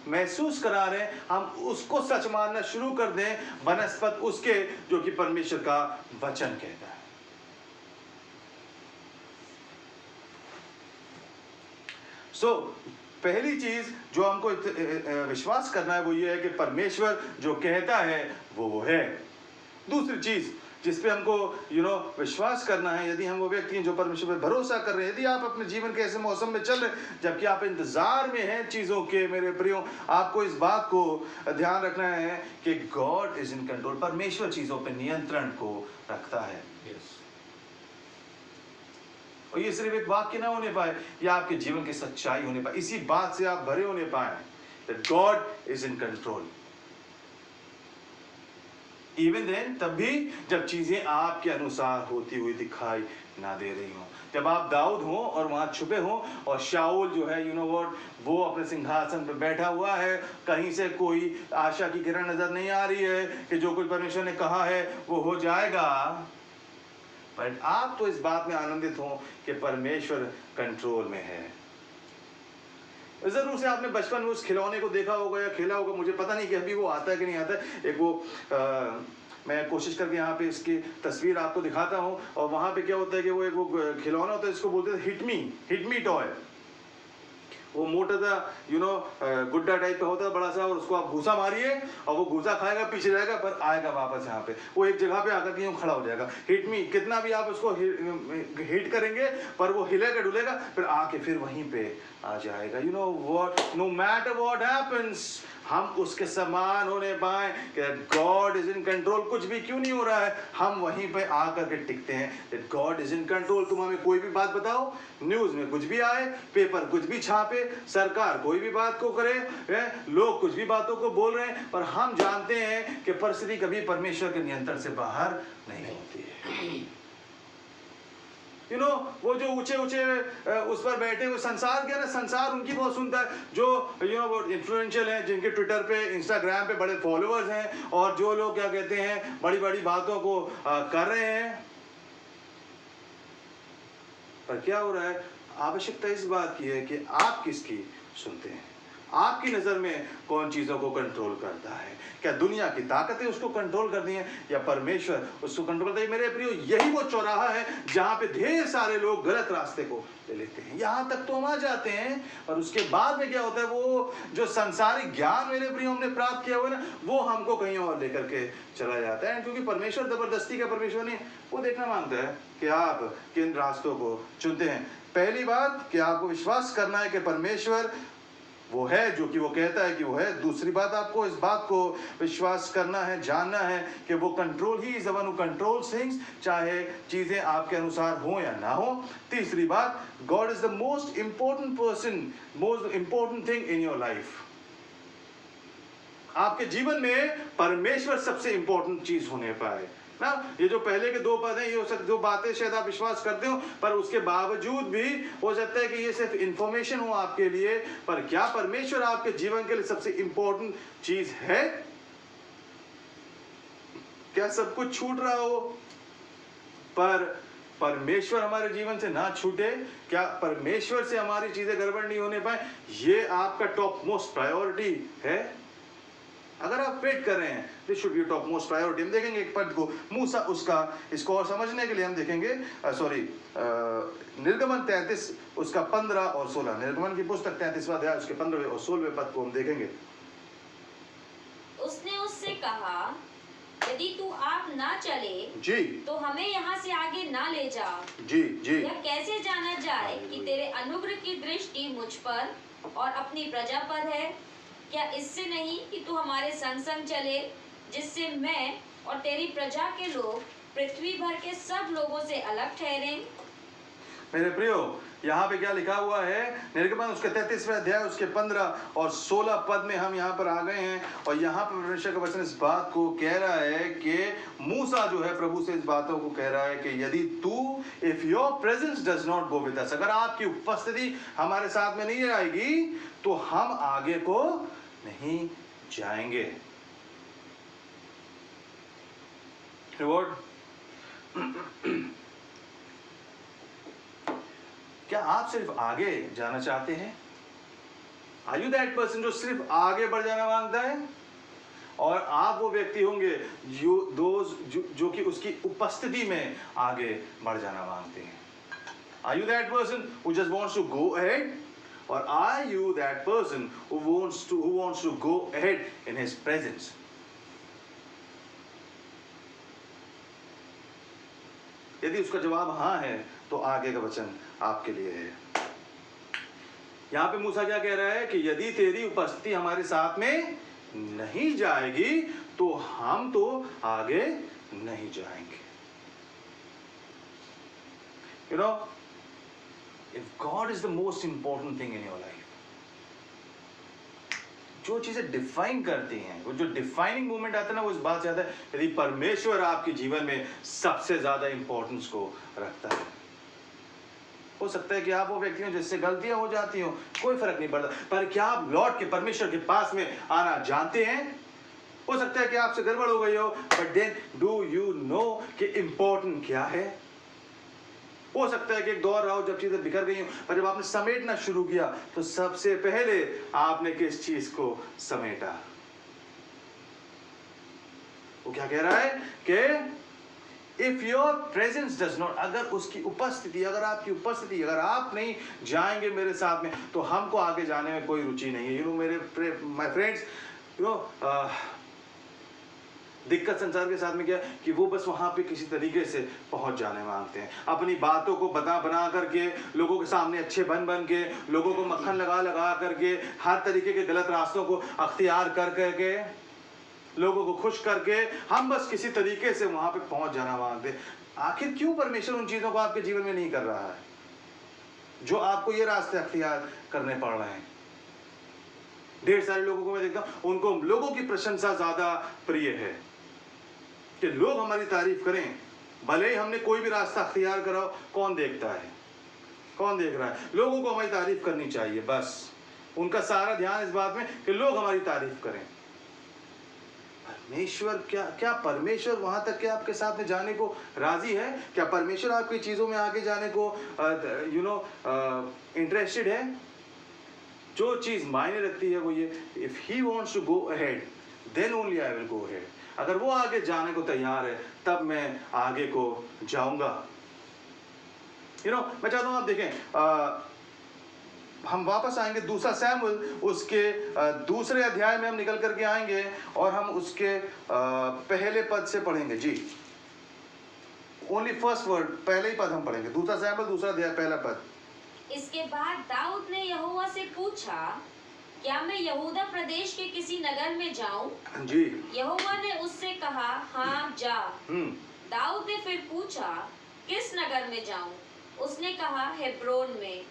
महसूस करा रहे हैं, हम उसको सच मानना शुरू कर दें बनस्पत उसके जो कि परमेश्वर का वचन कहता है। पहली चीज जो हमको विश्वास करना है वो ये है कि परमेश्वर जो कहता है वो है। दूसरी चीज जिस पे हमको विश्वास करना है, यदि हम वो व्यक्ति हैं जो परमेश्वर पे भरोसा कर रहे हैं, यदि आप अपने जीवन के ऐसे मौसम में चल रहे हैं जबकि आप इंतजार में हैं चीजों के, मेरे प्रियो, आपको इस बात को ध्यान रखना है कि गॉड इज इन कंट्रोल। परमेश्वर चीजों पे नियंत्रण को रखता है। और ये सिर्फ एक वाक्य ना होने पाए, या आपके जीवन की सच्चाई होने पाए, इसी बात से आप भरे होने पाए that God is in control। Even then, तब भी जब चीजें आपके अनुसार होती हुई दिखाई ना दे रही हो, जब आप दाऊद हो और वहां छुपे हो और शाऊल जो है वो अपने सिंहासन पर बैठा हुआ है, कहीं से कोई आशा की किरण नजर नहीं आ रही है कि जो कुछ परमेश्वर ने कहा है वो हो जाएगा, पर आप तो इस बात में आनंदित हो कि परमेश्वर कंट्रोल में है। जरूर से आपने बचपन में उस खिलौने को देखा होगा या खेला होगा, मुझे पता नहीं कि अभी वो आता है कि नहीं आता है। एक वो मैं कोशिश करके यहाँ पे इसकी तस्वीर आपको दिखाता हूँ। और वहाँ पे क्या होता है कि वो एक वो खिलौना होता है, इसको बोलते हैं हिट मी टॉय। वो मोटा सा गुड्डा टाइप का होता है, बड़ा सा, और उसको आप घूसा मारिए और वो घूसा खाएगा, पीछे जाएगा, पर आएगा वापस यहाँ पे, वो एक जगह पे आकर के यूं खड़ा हो जाएगा। हिट मी, कितना भी आप उसको हिट करेंगे पर वो हिलेगा डुलेगा, फिर आके फिर वहीं पे आ जाएगा। नो मैटर व्हाट हैपेंस, हम उसके समान होने पाए कि गॉड इज इन कंट्रोल। कुछ भी क्यों नहीं हो रहा है, हम वहीं पे आकर के टिकते हैं that God is in control. तुम हमें कोई भी बात बताओ, न्यूज में कुछ भी आए, पेपर कुछ भी छापे, सरकार कोई भी बात को करे, लोग कुछ भी बातों को बोल रहे हैं, पर हम जानते हैं कि परिस्थिति कभी परमेश्वर के नियंत्रण से बाहर नहीं होती है। वो जो ऊंचे उस पर बैठे हुए संसार के ना, संसार उनकी बहुत सुनता है, जो वो इन्फ्लुएंशियल हैं, जिनके ट्विटर पे, इंस्टाग्राम पे बड़े फॉलोअर्स हैं, और जो लोग क्या कहते हैं बड़ी बड़ी बातों को कर रहे हैं। पर क्या हो रहा है, आवश्यकता इस बात की है कि आप किसकी सुनते हैं। आपकी नजर में कौन चीजों को कंट्रोल करता है? क्या दुनिया की ताकतें उसको कंट्रोल करती हैं या परमेश्वर उसको कंट्रोल करता है? मेरे प्रियो, यही वो चौराहा है जहां पे ढेर सारे लोग गलत रास्ते को ले लेते हैं। यहां तक तो हम आ जाते हैं, और उसके बाद में क्या होता है, वो जो संसारिक ज्ञान मेरे प्रियो हमने प्राप्त किया हुआ है ना, वो हमको कहीं और लेकर के चला जाता है। क्योंकि परमेश्वर जबरदस्ती का परमेश्वर नहीं, वो देखना मांगता है कि आप किन रास्तों को चुनते हैं। पहली बात कि आपको विश्वास करना है कि परमेश्वर वो है जो कि वो कहता है कि वो है। दूसरी बात, आपको इस बात को विश्वास करना है, जानना है कि वो control he is the one who controls things, चाहे चीजें आपके अनुसार हो या ना हो। तीसरी बात, God is the most important person, most important thing in your life. आपके जीवन में परमेश्वर सबसे इंपॉर्टेंट चीज होने पाए ना। ये जो पहले के दो पद हैं, ये हो सकते, जो बातें शायद आप विश्वास करते हो, पर उसके बावजूद भी हो सकता है कि ये सिर्फ इंफॉर्मेशन हो आपके लिए, पर क्या परमेश्वर आपके जीवन के लिए सबसे इंपॉर्टेंट चीज है? क्या सब कुछ छूट रहा हो पर परमेश्वर हमारे जीवन से ना छूटे? क्या परमेश्वर से हमारी चीजें गड़बड़ नहीं होने पाए? ये आपका टॉप मोस्ट प्रायोरिटी है? अगर आप फिट कर रहे हैं, this should be top most priority. हम देखेंगे एक पद को, मूसा उसका, इसको और समझने के लिए हम देखेंगे निर्गमन 33 उसका 15 और 16, निर्गमन की पुस्तक 33वां अध्याय उसके 15वें और 16वें पद को हम देखेंगे।
उसने उससे कहा, यदि तू आप ना चले
जी
तो हमें यहाँ से आगे ना ले जा।
जी जी
यह कैसे जाना जाए कि तेरे अनुग्रह की दृष्टि मुझ पर और अपनी प्रजा पर है? क्या इससे नहीं कि तू हमारे संग संग चले, जिससे मैं और तेरी प्रजा के लोग पृथ्वी भर के सब लोगों से अलग ठहरें?
मेरे प्रियो, यहाँ पे क्या लिखा हुआ है, निर्गमन उसके 33वें अध्याय उसके 15 और 16 पद में हम यहाँ पर आ गए हैं। और यहाँ पर परमेश्वर का वचन इस बात को कह रहा है कि मूसा जो है प्रभु से इस बातों को कह रहा है कि यदि तू, if your presence does not go with us, अगर आपकी उपस्थिति हमारे साथ में नहीं आएगी तो हम आगे को नहीं जाएंगे। रिवॉर्ड, क्या आप सिर्फ आगे जाना चाहते हैं? आर यू दैट पर्सन जो सिर्फ आगे बढ़ जाना मांगता है? और आप वो व्यक्ति होंगे जो कि उसकी उपस्थिति में आगे बढ़ जाना मांगते हैं। Are you that person who just wants to go ahead, और are you that person who wants to go ahead in his presence? यदि उसका जवाब हाँ है तो आगे का वचन आपके लिए है। यहां पे मूसा क्या कह रहा है कि यदि तेरी उपस्थिति हमारे साथ में नहीं जाएगी तो हम तो आगे नहीं जाएंगे। You know, if God is the most important thing in your life, जो चीजें डिफाइन करती हैं, वो जो डिफाइनिंग मोमेंट आता है ना, वो इस बात से आता है यदि परमेश्वर आपके जीवन में सबसे ज्यादा इंपॉर्टेंस को रखता है। हो सकता है कि आप वो व्यक्ति हो जिससे गलतियां हो जाती हो, कोई फर्क नहीं पड़ता, पर क्या आप लौट के परमेश्वर के पास में आना जानते हैं? हो सकता है कि आपसे गड़बड़ हो गई हो, but then do you know कि इंपॉर्टेंट क्या है? हो सकता है कि एक दौर रहा हो जब चीजें बिखर गई हो, पर जब आपने समेटना शुरू किया तो सबसे पहले आपने किस चीज को समेटा? वो क्या कह रहा है कि if your presence does not, अगर उसकी उपस्थिति, अगर आपकी उपस्थिति, अगर आप नहीं जाएंगे मेरे साथ में तो हमको आगे जाने में कोई रुचि नहीं है। यू नो मेरे माय फ्रेंड्स, यू नो दिक्कत संसार के साथ में क्या कि वो बस वहां पे किसी तरीके से पहुंच जाने मांगते हैं, अपनी बातों को बना करके, लोगों के सामने अच्छे बन के, लोगों को मक्खन लगा करके, हर तरीके के गलत रास्तों को अख्तियार करके, लोगों को खुश करके हम बस किसी तरीके से वहां पे पहुंच जाना मांगते हैं। आखिर क्यों परमेश्वर उन चीजों को आपके जीवन में नहीं कर रहा है जो आपको ये रास्ते अख्तियार करने पड़ रहे हैं? ढेर सारे लोगों को मैं देखता हूं, उनको लोगों की प्रशंसा ज्यादा प्रिय है कि लोग हमारी तारीफ करें, भले ही हमने कोई भी रास्ता अख्तियार करा हो। कौन देखता है, कौन देख रहा है? लोगों को हमारी तारीफ करनी चाहिए, बस उनका सारा ध्यान इस बात में कि लोग हमारी तारीफ करें। परमेश्वर क्या परमेश्वर वहां तक के आपके साथ में जाने को राजी है? क्या परमेश्वर आपकी चीजों में आगे जाने को इंटरेस्टेड है? जो चीज मायने रखती है वो ये, if he wants to go ahead then only I will go ahead. अगर वो आगे जाने को तैयार है तब मैं आगे को जाऊंगा। मैं चाहता हूं आप देखें, हम वापस आएंगे दूसरा सैमुएल उसके दूसरे अध्याय में हम निकल करके आएंगे और हम उसके पहले पद से पढ़ेंगे। जी, ओनली फर्स्ट वर्ड, पहले ही पद हम पढ़ेंगे। दूसरा सैमुएल दूसरा अध्याय पहला पद।
इसके बाद दाऊद ने यहोवा से पूछा, क्या मैं यहूदा प्रदेश के किसी नगर में जाऊं?
जी।
यहोवा ने उससे कहा, हाँ जा। दाऊद ने फिर पूछा, किस नगर में जाऊं? उसने कहा, हेब्रोन में।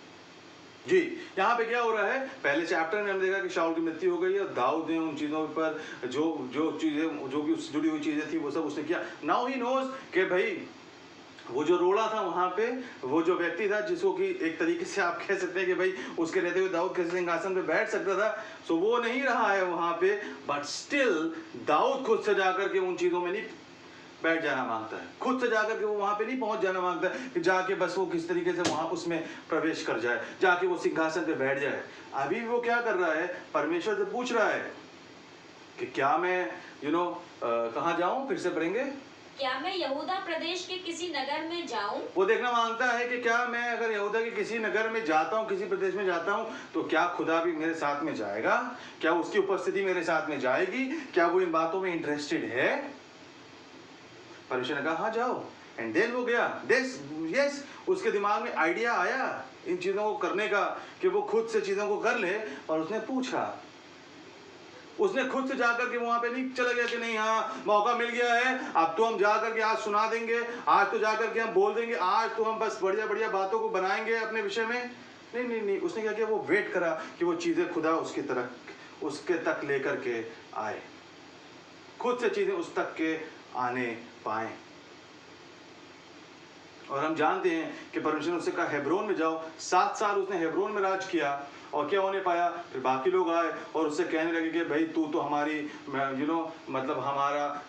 जी, यहाँ पे क्या हो रहा है, पहले चैप्टर में हमने देखा कि शाऊल की मृत्यु हो गई और दाऊद ने उन चीजों पर जो चीजें, जो भी जुड़ी हुई चीजें थी वो सब उसने किया। नाउ ही नोज कि भाई वो जो रोड़ा था वहां पे, वो जो व्यक्ति था जिसको कि एक तरीके से आप कह सकते हैं कि भाई उसके रहते हुए दाऊद किसी सिंहासन पे बैठ सकता था, सो वो नहीं रहा है वहां पे, बट स्टिल दाऊद खुद से जाकर के उन चीजों में नहीं बैठ जाना मांगता है, खुद से जाकर के वो वहां पे नहीं पहुंच जाना मांगता है कि जाके बस वो किस तरीके से वहां उसमें प्रवेश कर जाए, जाके वो सिंहासन पे बैठ जाए। अभी वो क्या कर रहा है, परमेश्वर से पूछ रहा है कि क्या मैं कहाँ जाऊं, फिर से पढ़ेंगे।
क्या मैं यहूदा प्रदेश के किसी नगर में जाऊं?
वो देखना मांगता है कि क्या मैं अगर यहूदा के किसी नगर में जाता हूँ, किसी प्रदेश में जाता हूँ, तो क्या खुदा भी मेरे साथ में जाएगा, क्या उसकी उपस्थिति मेरे साथ में जाएगी, क्या वो इन बातों में इंटरेस्टेड है। परमेश्वर ने कहा हाँ जाओ। एंड देन वो गया। यस, उसके दिमाग में आइडिया आया इन चीजों को करने का कि वो खुद से चीजों को कर ले। और उसने पूछा, उसने खुद से जाकर के वहां पे नहीं चला गया कि नहीं हाँ मौका मिल गया है, अब तो हम जाकर के आज सुना देंगे, आज तो जाकर के हम बोल देंगे, आज तो हम बस बढ़िया बढ़िया बातों को बनाएंगे अपने विषय में। नहीं नहीं नहीं, उसने क्या किया, वो वेट करा कि वो चीजें खुदा उसके तक लेकर के आए, खुद से चीजें उस तक के आने पाए। और हम जानते हैं कि परमेश्वर ने उससे कहा हेब्रोन में जाओ। 7 साल उसने हेब्रोन में राज किया और क्या होने पाया, फिर बाकी लोग आए और उससे कहने लगे कि भाई तू तो हमारी मतलब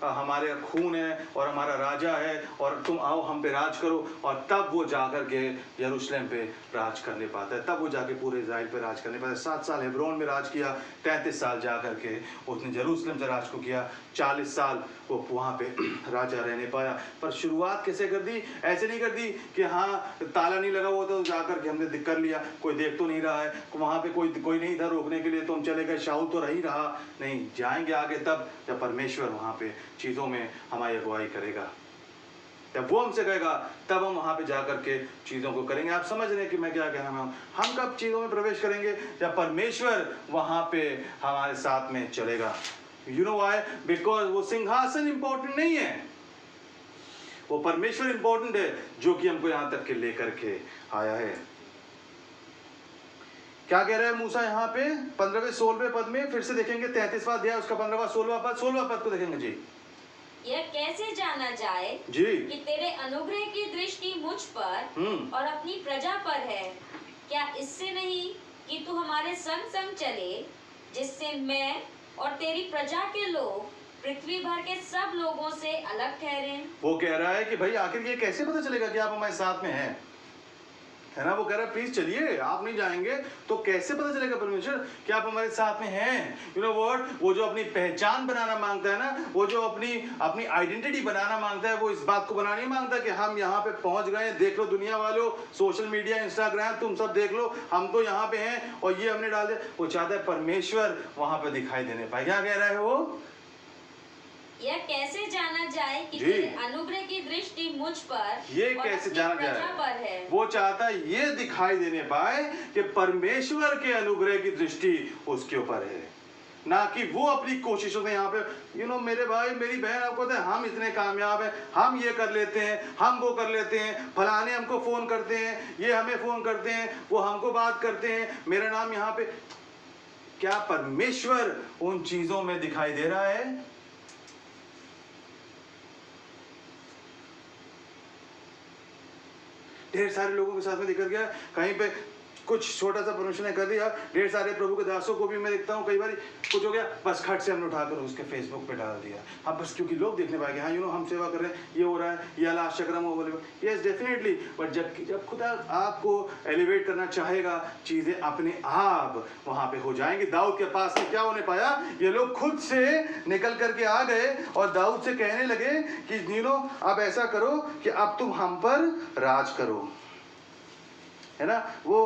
हमारे खून है और हमारा राजा है और तुम आओ हम पे राज करो। और तब वो जाकर के यरूशलेम पे राज करने पाता है, तब वो जाके पूरे इज़राइल पे राज करने पाता है। 7 साल हेब्रोन में राज किया, 33 साल जाकर के उसने यरूशलेम से राज को किया, 40 साल वो वहाँ पे राजा रहने पाया। पर शुरुआत कैसे कर दी, ऐसे नहीं कर दी कि हाँ ताला नहीं लगा हुआ तो जाकर के हमने कर लिया, कोई देख तो नहीं रहा है, वहाँ पे कोई नहीं था रोकने के लिए तो हम चले गए, शाऊल तो रही रहा। नहीं, जाएंगे आगे तब जब परमेश्वर वहाँ पे चीज़ों में हमारी अगुवाई करेगा, जब वो हमसे कहेगा तब हम वहाँ पे जाकर के चीज़ों को करेंगे। आप समझ रहे हैं कि मैं क्या कहना चाहता हूँ। हम कब चीज़ों में प्रवेश करेंगे, जब परमेश्वर वहाँ पे हमारे साथ में चलेगा। यू नो व्हाई, बिकॉज वो सिंहासन इंपॉर्टेंट नहीं है, वो परमेश्वर इंपॉर्टेंट है जो कि हमको यहाँ तक के लेकर के आया है। क्या कह रहे हैं मूसा यहाँ पे 15वें 16वें पद में, फिर से देखेंगे 33वां अध्याय उसका 15वां 16वां पद, 16वां पद को देखेंगे जी।
यह कैसे जाना जाए
जी
कि तेरे अनुग्रह की दृष्टि मुझ पर और अपनी प्रजा पर है, क्या इससे नहीं कि तू हमारे संग संग चले, जिससे मैं और तेरी प्रजा के लोग पृथ्वी भर के सब लोगों से अलग ठहरे।
वो कह रहा है कि भाई आखिर ये कैसे पता चलेगा कि आप हमारे साथ में हैं, है ना। वो कह रहा है प्लीज चलिए, आप नहीं जाएंगे तो कैसे पता चलेगा परमेश्वर कि आप हमारे साथ में हैं। यू नो व्हाट, वो जो अपनी पहचान बनाना मांगता है ना, वो जो अपनी आइडेंटिटी बनाना मांगता है, वो इस बात को बनाना नहीं मांगता कि हम यहाँ पे पहुंच गए, देख लो दुनिया वालों, सोशल मीडिया इंस्टाग्राम तुम सब देख लो, हम तो यहाँ पे हैं और ये हमने डाल दिया। वो चाहता है परमेश्वर वहां पे दिखाई देने पाए। क्या कह रहा है वो,
यह कैसे जाना जाए कि तेरे अनुग्रह की दृष्टि मुझ पर,
ये
और
कैसे
अपनी
जाना
प्रजा पर
जाए,
है।
वो चाहता है ये दिखाई देने पाए कि परमेश्वर के अनुग्रह की दृष्टि उसके ऊपर है, ना कि वो अपनी कोशिशों में यहाँ पे। मेरे भाई मेरी बहन, आपको पता है हम इतने कामयाब हैं, हम ये कर लेते हैं, हम वो कर लेते हैं, फलाने हमको फोन करते हैं, ये हमें फोन करते हैं, वो हमको बात करते हैं, मेरा नाम यहाँ पे। क्या परमेश्वर उन चीजों में दिखाई दे रहा है? ढेर सारे लोगों के साथ में दिक्कत गया, कहीं पे कुछ छोटा सा परमेश्वर ने कर दिया। ढेर सारे प्रभु के दासों को भी मैं देखता हूँ, कई बार कुछ हो गया बस खट से हमने उठाकर उसके फेसबुक पे डाल दिया। हाँ बस क्योंकि लोग देखने पाएंगे, हाँ हम सेवा कर रहे हैं, ये हो रहा है, ये लास्ट चक्रम हो रहा है। यस डेफिनेटली, बट जब खुदा आपको एलिवेट करना चाहेगा, चीज़ें अपने आप वहाँ पे हो जाएंगी। दाऊद के पास में क्या होने पाया, ये लोग खुद से निकल करके आ गए और दाऊद से कहने लगे कि अब ऐसा करो कि अब तुम हम पर राज करो, है ना। वो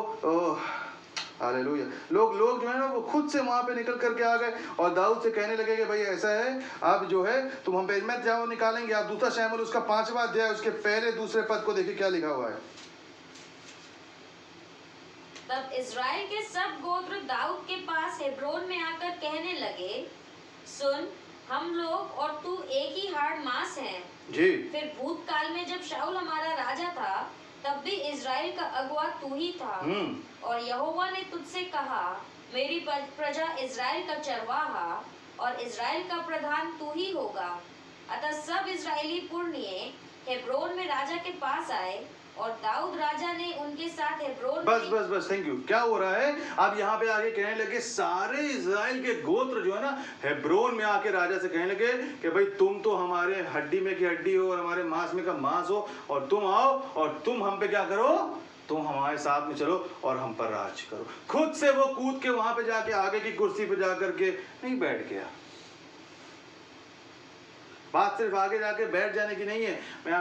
हालेलुया, लोग जो है ना वो खुद से वहां पे निकल करके आ गए और दाऊद से कहने लगे कि भाई ऐसा है, अब जो है तुम हम पे मत जाओ, निकालेंगे। आप 2 शमूएल उसका 5वां अध्याय उसके पहले दूसरे पद को देखिए क्या लिखा हुआ है।
तब इज़राइल के सब गोत्र दाऊद के पास हेब्रोन में आकर कहने लगे, सुन, हम लोग और तू एक ही हाड़ मांस हैं।
जी।
फिर भूतकाल में जब शाऊल हमारा राजा था, तब भी इज़राइल का अगुआ तू ही था, और यहोवा ने तुझसे कहा, मेरी प्रजा इज़राइल का चरवाहा और इज़राइल का प्रधान तू ही होगा। अतः सब इज़राइली पुरनिये हेब्रोन में राजा के पास आए और दाऊद राजा ने उनके साथ हेब्रोन
बस थैंक यू। क्या हो रहा है, अब यहाँ पे आगे कहने लगे सारे इज़राइल के गोत्र जो है ना हेब्रोन में आके राजा से कहने लगे कि भाई तुम तो हमारे हड्डी में की हड्डी हो और हमारे मांस में का मांस हो, और तुम आओ और तुम हम पे क्या करो, तुम हमारे साथ में चलो और हम पर राज करो। खुद से वो कूद के वहां पे जाके आगे की कुर्सी पे जाकर के नहीं बैठ गया, बात सिर्फ आगे जाके बैठ जाने की नहीं है। मैं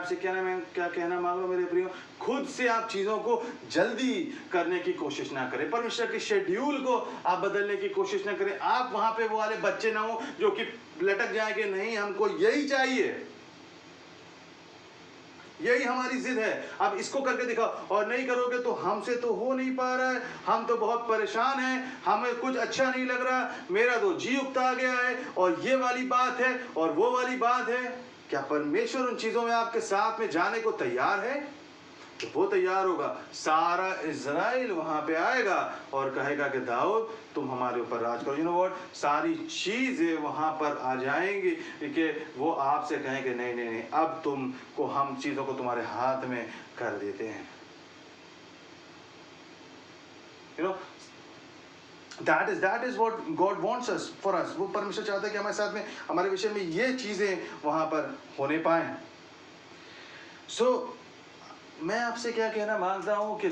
क्या कहना मांग रहा हूँ मेरे प्रियो, खुद से आप चीज़ों को जल्दी करने की कोशिश ना करें, परमेश्वर के शेड्यूल को आप बदलने की कोशिश ना करें। आप वहाँ पे वो वाले बच्चे ना हो जो कि लटक जाएंगे, नहीं हमको यही चाहिए, यही हमारी जिद है, अब इसको करके दिखाओ, और नहीं करोगे तो हमसे तो हो नहीं पा रहा है, हम तो बहुत परेशान हैं, हमें कुछ अच्छा नहीं लग रहा, मेरा तो जी उकता गया है, और ये वाली बात है और वो वाली बात है। क्या परमेश्वर उन चीज़ों में आपके साथ में जाने को तैयार है? तो वो तैयार होगा, सारा इज़राइल वहां पे आएगा और कहेगा कि दाऊद तुम हमारे ऊपर राज करो। यू नो व्हाट, सारी चीजें वहां पर आ जाएंगी कि वो आपसे कहें कि नहीं नहीं नहीं, अब तुमको हम चीजों को तुम्हारे हाथ में कर देते हैं। You know that is what God wants us for us। वो परमेश्वर चाहता है कि हमारे साथ में, हमारे विषय में ये चीजें वहां पर होने पाए। मैं आपसे क्या कहना मांगता हूँ कि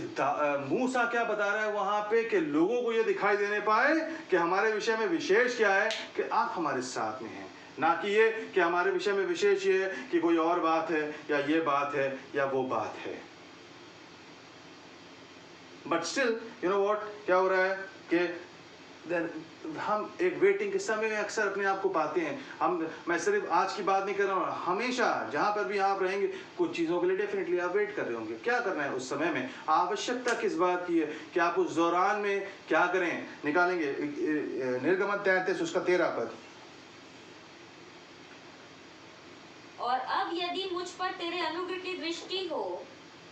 मूसा क्या बता रहा है वहाँ पे कि लोगों को ये दिखाई देने पाए कि हमारे विषय में विशेष क्या है कि आप हमारे साथ में हैं, ना कि ये कि हमारे विषय में विशेष ये है कि कोई और बात है या ये बात है या वो बात है। But still you know what, क्या हो रहा है कि हम एक वेटिंग के समय में अक्सर अपने आप को पाते हैं। मैं सिर्फ आज की बात नहीं कर रहा हूँ, हमेशा जहाँ पर भी आप रहेंगे कुछ चीज़ों के लिए डेफिनेटली आप वेट कर रहे होंगे। क्या करना है उस समय में, आवश्यकता किस बात की है कि आप उस दौरान में क्या करें, निकालेंगे निर्गमन 33 उसका 13 पद।
और अब यदि मुझ पर तेरे अनुग्रह की दृष्टि हो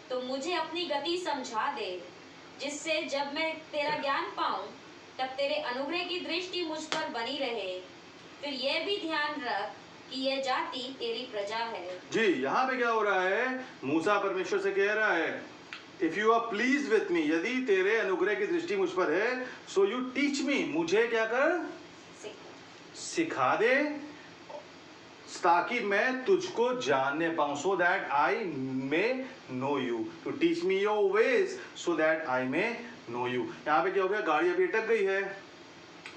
तो मुझे अपनी गति समझा दे, जिससे जब मैं तेरा ज्ञान पाऊं तब तेरे अनुग्रह की दृष्टि मुझ पर बनी रहे। फिर यह भी ध्यान रख कि यह जाति तेरी प्रजा है। जी,
यहाँ पे क्या हो रहा है, मूसा परमेश्वर से कह रहा है if you are please with me, यदि तेरे अनुग्रह की दृष्टि मुझ पर है, सो यू टीच मी, मुझे क्या कर, सिखा दे, ताकि मैं तुझको जानने पाऊं, so that I may know you, to teach me your ways so that I may know you. यहाँ पे क्या हो गया, गाड़ी अभी अटक गई है,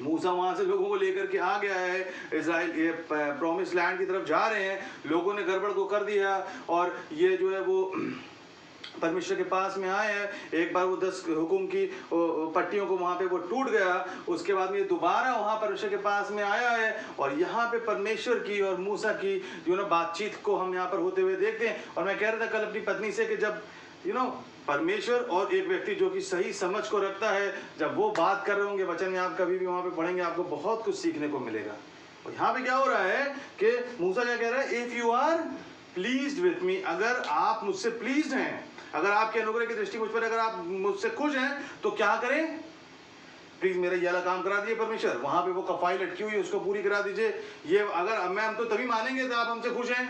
मूसा वहां से लोगों को लेकर के आ गया है, इजराइल ये प्रॉमिस लैंड की तरफ जा रहे हैं, लोगों ने गड़बड़ को कर दिया और ये जो है वो परमेश्वर के पास में आए हैं। एक बार वो 10 हुकुम की पट्टियों को वहाँ पे वो टूट गया, उसके बाद में दोबारा वहाँ परमेश्वर के पास में आया है, और यहाँ पे परमेश्वर की और मूसा की जो ना बातचीत को हम यहाँ पर होते हुए देखते हैं। और मैं कह रहा था कल अपनी पत्नी से कि जब परमेश्वर और एक व्यक्ति जो कि सही समझ को रखता है, जब वो बात कर रहे होंगे वचन में, आप कभी भी वहाँ पे पढ़ेंगे आपको बहुत कुछ सीखने को मिलेगा। और यहाँ पे क्या हो रहा है कि मूसा क्या कह रहा है, if you are pleased with me, अगर आप मुझसे प्लीज्ड हैं, अगर आपके अनुग्रह की दृष्टि मुझ पर, अगर आप मुझसे खुश हैं तो क्या करें, प्लीज मेरा ये वाला काम करा दिए परमेश्वर, वहां पे वो कफाई लटकी हुई है उसको पूरी करा दीजिए। ये अगर हम तो तभी मानेंगे तो आप हमसे खुश हैं,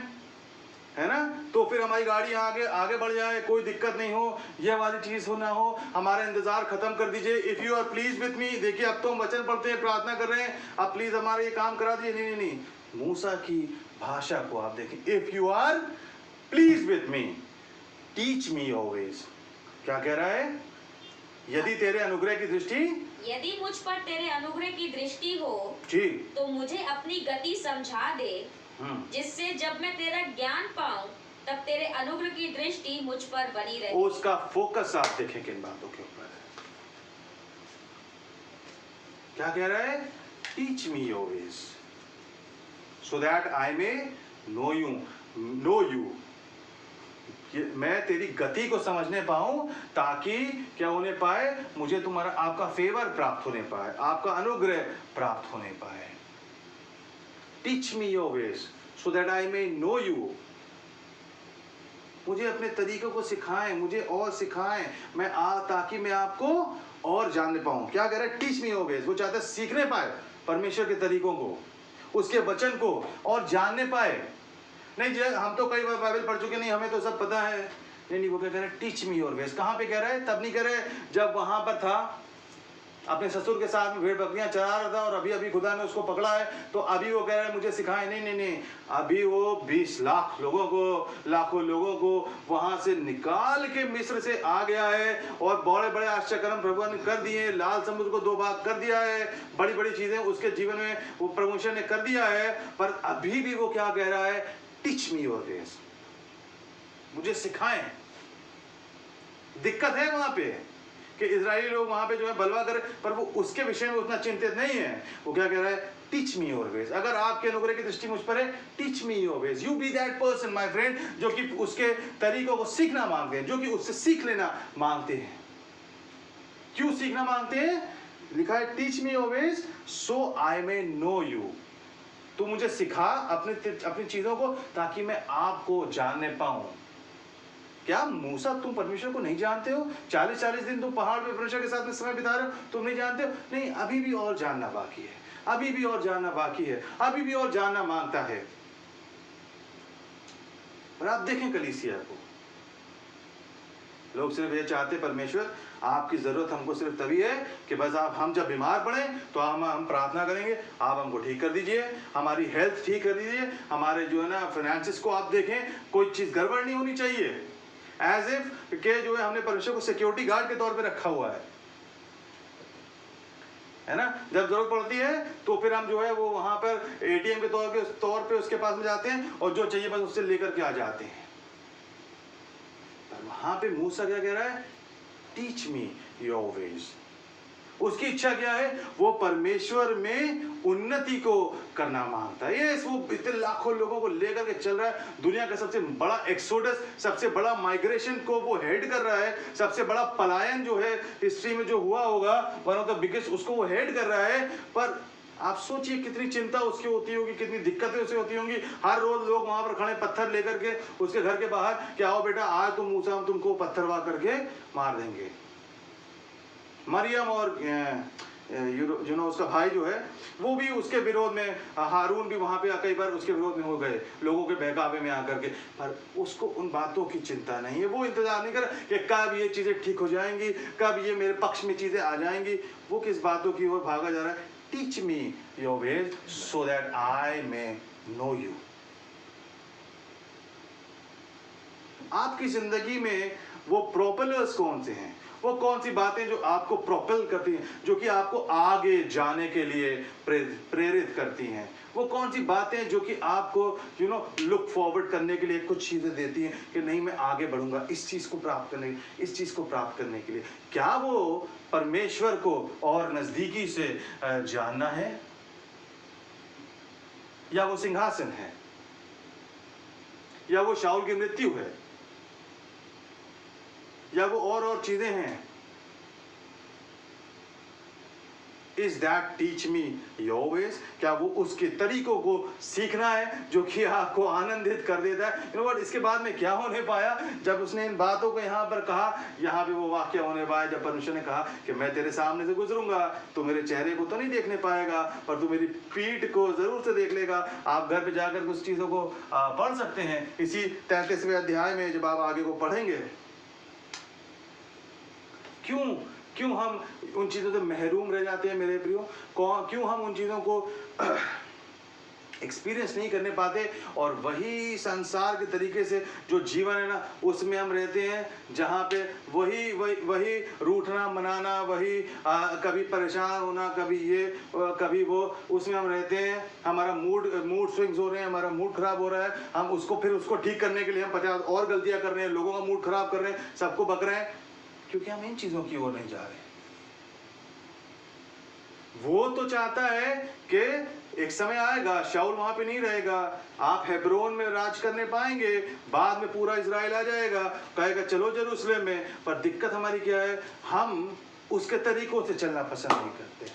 है ना, तो फिर हमारी गाड़ी आगे बढ़ जाए, कोई दिक्कत नहीं हो, ये वाली चीज हो ना हो, हमारा इंतजार खत्म कर दीजिए। If you are please with me, देखिए अब तो हम वचन पढ़ते हैं, प्रार्थना कर रहे हैं, आप प्लीज हमारा ये काम करा दीजिए। नहीं नहीं नहीं, मूसा की भाषा को आप देखें, if you are please with me teach me always, क्या कह रहा है, यदि तेरे अनुग्रह की दृष्टि,
यदि मुझ पर तेरे अनुग्रह की दृष्टि हो
जी,
तो मुझे अपनी गति समझा दे, जिससे जब मैं तेरा ज्ञान पाऊं तब तेरे अनुग्रह की दृष्टि मुझ पर बनी रहे।
उसका फोकस आप देखें किन बातों के ऊपर है, क्या कह रहा है, teach me always so that I may know you, मैं तेरी गति को समझने पाऊं, ताकि क्या होने पाए, मुझे तुम्हारा आपका फेवर प्राप्त होने पाए, आपका अनुग्रह प्राप्त होने पाए। Teach me your ways so that I may know you, मुझे अपने तरीकों को सिखाएं, मुझे और सिखाएं, ताकि मैं आपको और जानने पाऊं। क्या कह रहा है, टीच मी योर वेज, वो चाहता है सीखने पाए परमेश्वर के तरीकों को, उसके वचन को, और जानने पाए। नहीं जी हम तो कई बार बाइबल पढ़ चुके, नहीं हमें तो सब पता है, नहीं वो क्या कह रहा है, टीच मी योर वेज। कहाँ पे कह रहा है, तब नहीं कह रहे जब वहां पर था अपने ससुर के साथ में भेड़ बकरियां चरा रहा था और अभी अभी खुदा ने उसको पकड़ा है, तो अभी वो कह रहा है मुझे सिखाए। नहीं नहीं नहीं, अभी वो 20 लाख लोगों को, लाखों लोगों को वहां से निकाल के मिस्र से आ गया है और बड़े बड़े आश्चर्य कर्म प्रभु ने कर दिए। लाल समुद्र को 2 भाग कर दिया है, बड़ी बड़ी चीजें उसके जीवन में वो परमेश्वर ने कर दिया है। पर अभी भी वो क्या कह रहा है? टीच मी योर वेज, मुझे सिखाएं। दिक्कत है वहां पे कि इजरायली लोग वहां पे जो है बलवा करे, पर वो उसके विषय में उतना चिंतित नहीं है। वो क्या कह रहा है? Teach me your ways. अगर आपके अनुग्रह की दृष्टि मुझ पर है, teach me your ways. You be that person my friend जो कि उसके तरीकों को सीखना मांगते हैं, जो कि उससे सीख लेना मांगते हैं। क्यों सीखना मांगते हैं? लिखा है teach me your ways so I may know you. तू मुझे सिखा अपनी चीजों को, ताकि मैं आपको जानने पाऊं। क्या मूसा तुम परमेश्वर को नहीं जानते हो? 40-40 दिन तुम पहाड़ पे परमेश्वर के साथ में समय बिता रहे हो, तुम नहीं जानते हो? नहीं, अभी भी और जानना बाकी है, अभी भी और जानना बाकी है, अभी भी और जानना मांगता है। पर आप देखें कलीसिया को, लोग सिर्फ ये चाहते, परमेश्वर आपकी जरूरत हमको सिर्फ तभी है कि बस हम जब बीमार पड़े तो हम प्रार्थना करेंगे, आप हमको ठीक कर दीजिए, हमारी हेल्थ ठीक कर दीजिए, हमारे जो है ना फाइनेंसिस को आप देखें, कोई चीज गड़बड़ नहीं होनी चाहिए। एज इफ के जो है हमने परमेश्वर को सिक्योरिटी गार्ड के तौर पे रखा हुआ है ना। जब जरूरत पड़ती है तो फिर हम जो है वो वहां पर एटीएम के तौर पे उसके पास में जाते हैं और जो चाहिए बस उससे लेकर के आ जाते हैं। पर वहां पे मूसा क्या कह रहा है? Teach me your veg. उसकी इच्छा क्या है? वो परमेश्वर में उन्नति को करना मांगता है। ये वो इतने लाखों लोगों को लेकर के चल रहा है, दुनिया का सबसे बड़ा एक्सोडस, सबसे बड़ा माइग्रेशन को वो हेड कर रहा है, सबसे बड़ा पलायन जो है हिस्ट्री में जो हुआ होगा, वन ऑफ द बिगेस्ट, उसको वो हेड कर रहा है। पर आप सोचिए कितनी चिंता उसकी होती होगी, कितनी दिक्कतें उसे होती होंगी। हर रोज लोग वहां पर खड़े पत्थर लेकर के उसके घर के बाहर कि आओ बेटा आज तुम मूसा, हम तुमको पत्थरवा करके मार देंगे। मरियम और जो ना उसका भाई जो है वो भी उसके विरोध में, हारून भी वहां पे कई बार उसके विरोध में हो गए लोगों के बहकावे में आकर के। पर उसको उन बातों की चिंता नहीं है, वो इंतजार नहीं कर कि कब ये चीजें ठीक हो जाएंगी, कब ये मेरे पक्ष में चीजें आ जाएंगी। वो किस बातों की ओर भागा जा रहा है? Teach me your ways so that I may know you. आपकी जिंदगी में वो प्रोपेलर्स कौन से हैं? वो कौन सी बातें जो आपको प्रोपेल करती हैं, जो कि आपको आगे जाने के लिए प्रेरित करती हैं? वो कौन सी बातें जो कि आपको लुक फॉरवर्ड करने के लिए कुछ चीजें देती हैं कि नहीं मैं आगे बढ़ूंगा इस चीज को प्राप्त करने, इस चीज को प्राप्त करने के लिए? क्या वो परमेश्वर को और नजदीकी से जानना है, या वो सिंहासन है, या वो शाऊल की मृत्यु है, या वो और चीजें हैं? Is that teach me your ways? क्या वो उसके तरीकों को सीखना है जो कि आपको आनंदित कर देता है? You know what? इसके बाद में क्या होने पाया जब उसने इन बातों को यहाँ पर कहा? यहाँ पे वो वाक्य होने पाया जब परमेश्वर ने कहा कि मैं तेरे सामने से गुजरूंगा, तो मेरे चेहरे को तो नहीं देखने पाएगा, पर तू मेरी पीठ को जरूर से देख लेगा। आप घर पे जाकर कुछ चीजों को पढ़ सकते हैं इसी 33वें अध्याय में जब आप आगे को पढ़ेंगे। क्यों हम उन चीज़ों से महरूम रह जाते हैं मेरे प्रियो? क्यों हम उन चीज़ों को एक्सपीरियंस नहीं करने पाते और वही संसार के तरीके से जो जीवन है ना उसमें हम रहते हैं, जहाँ पे वही रूठना मनाना, वही कभी परेशान होना, कभी ये कभी वो, उसमें हम रहते हैं। हमारा मूड स्विंग्स हो रहे हैं, हमारा मूड खराब हो रहा है, हम उसको ठीक करने के लिए हम 50 और गलतियाँ कर रहे हैं, लोगों का मूड खराब कर रहे हैं, सबको बक रहे हैं, क्योंकि हम इन चीजों की ओर नहीं जा रहे। वो तो चाहता है कि एक समय आएगा शाऊल वहां पे नहीं रहेगा, आप हेब्रोन में राज करने पाएंगे, बाद में पूरा इजराइल आ जाएगा, कहेगा चलो यरूशलेम में। पर दिक्कत हमारी क्या है? हम उसके तरीकों से चलना पसंद नहीं करते।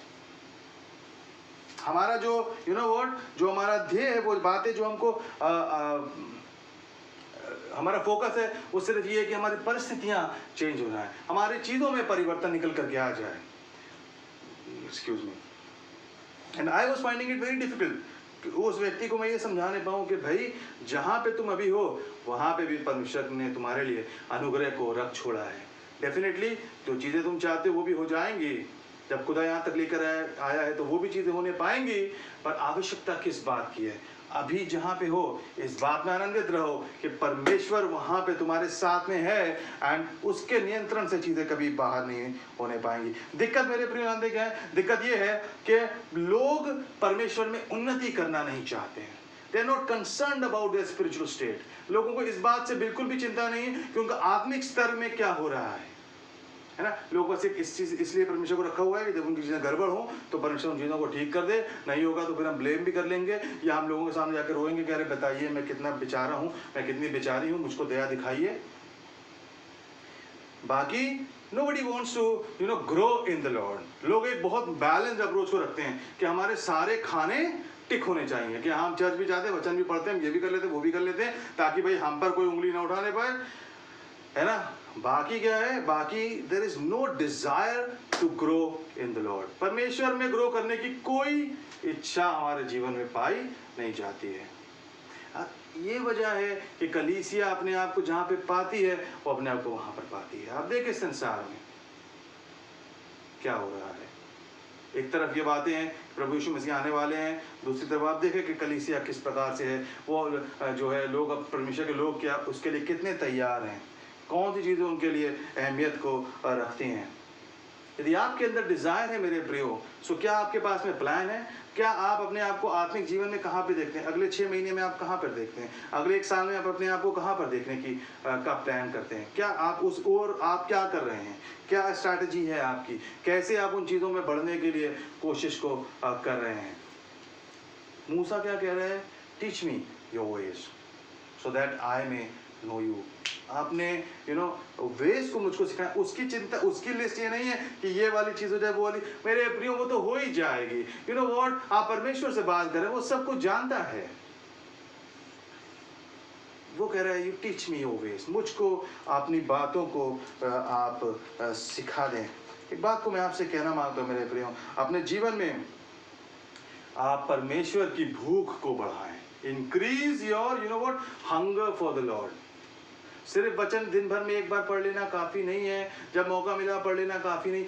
हमारा जो जो हमारा ध्येय है, वो बातें जो हमको हमारा फोकस है, वो सिर्फ ये है कि हमारी परिस्थितियां चेंज होना है, हमारी चीजों में परिवर्तन निकल करके आ जाए। Excuse me, and I was finding it very difficult कि उस व्यक्ति को मैं ये समझाने पाऊँ कि भाई जहाँ पे तुम अभी हो वहाँ पे भी परमेश्वर ने तुम्हारे लिए अनुग्रह को रख छोड़ा है। डेफिनेटली जो चीज़ें तुम चाहते हो वो भी हो जाएंगी, जब खुदा यहाँ तक लेकर आया है तो वो भी चीज़ें होने पाएंगी, पर आवश्यकता किस बात की है? अभी जहाँ पे हो इस बात में आनंदित रहो कि परमेश्वर वहाँ पे तुम्हारे साथ में है, एंड उसके नियंत्रण से चीज़ें कभी बाहर नहीं होने पाएंगी। दिक्कत मेरे प्रिय जानते क्या है? दिक्कत ये है कि लोग परमेश्वर में उन्नति करना नहीं चाहते हैं। They are not concerned about their spiritual state. लोगों को इस बात से बिल्कुल भी चिंता नहीं है कि उनका आत्मिक स्तर में क्या हो रहा है ना। लोग बस एक इस चीज़ इसलिए परमेश्वर को रखा हुआ है कि जब उनकी चीज़ें गड़बड़ हो तो परमेश्वर उन चीज़ों को ठीक कर दे, नहीं होगा तो फिर हम ब्लेम भी कर लेंगे, या हम लोगों के सामने जाकर रोएंगे कि अरे बताइए मैं कितना बेचारा हूँ, मैं कितनी बेचारी हूँ, मुझको दया दिखाइए। बाकी nobody wants to grow in the Lord। लोग एक बहुत बैलेंस अप्रोच को रखते हैं कि हमारे सारे खाने टिक होने चाहिए, कि हम चर्च भी जाते हैं, वचन भी पढ़ते हैं, हम ये भी कर लेते हैं, वो भी कर लेते हैं, ताकि भाई हम पर कोई उंगली ना उठाने पाए, है ना। बाकी क्या है? बाकी there is no desire to grow in the Lord. परमेश्वर में ग्रो करने की कोई इच्छा हमारे जीवन में पाई नहीं जाती है। ये वजह है कि कलीसिया अपने आप को जहाँ पे पाती है वो अपने आप को वहाँ पर पाती है। आप देखिए संसार में क्या हो रहा है। एक तरफ ये बातें हैं प्रभु यीशु मसीह आने वाले हैं, दूसरी तरफ आप देखें कि कलीसिया किस प्रकार से है, वो जो है लोग, अब परमेश्वर के लोग क्या उसके लिए कितने तैयार हैं, कौन सी चीज़ें उनके लिए अहमियत को रखती हैं। यदि आपके अंदर डिज़ायर है मेरे प्रियो, सो क्या आपके पास में प्लान है? क्या आप अपने आप को आत्मिक जीवन में कहाँ पे देखते हैं? अगले 6 महीने में आप कहाँ पर देखते हैं? अगले 1 साल में आप अपने आप को कहाँ पर देखने की का प्लान करते हैं? क्या आप उस और आप क्या कर रहे हैं? क्या स्ट्रैटेजी है आपकी? कैसे आप उन चीज़ों में बढ़ने के लिए कोशिश को कर रहे हैं? मूसा क्या कह रहे हैं? Teach me your ways so that I may know you. आपने वेज को मुझको सिखाया। उसकी चिंता, उसकी लिस्ट ये नहीं है कि ये वाली चीज़ हो जाए, वो वाली। मेरे प्रियो वो तो हो ही जाएगी। यू नो व्हाट, आप परमेश्वर से बात करें, वो सब कुछ जानता है। वो कह रहा है you teach me your veg, मुझको अपनी बातों को आप सिखा दें। एक बात को मैं आपसे कहना मांगता हूँ मेरे प्रियो, अपने जीवन में आप परमेश्वर की भूख को बढ़ाएं। Increase your hunger for the Lord. सिर्फ वचन दिन भर में एक बार पढ़ लेना काफी नहीं है, जब मौका मिला पढ़ लेना काफी नहीं।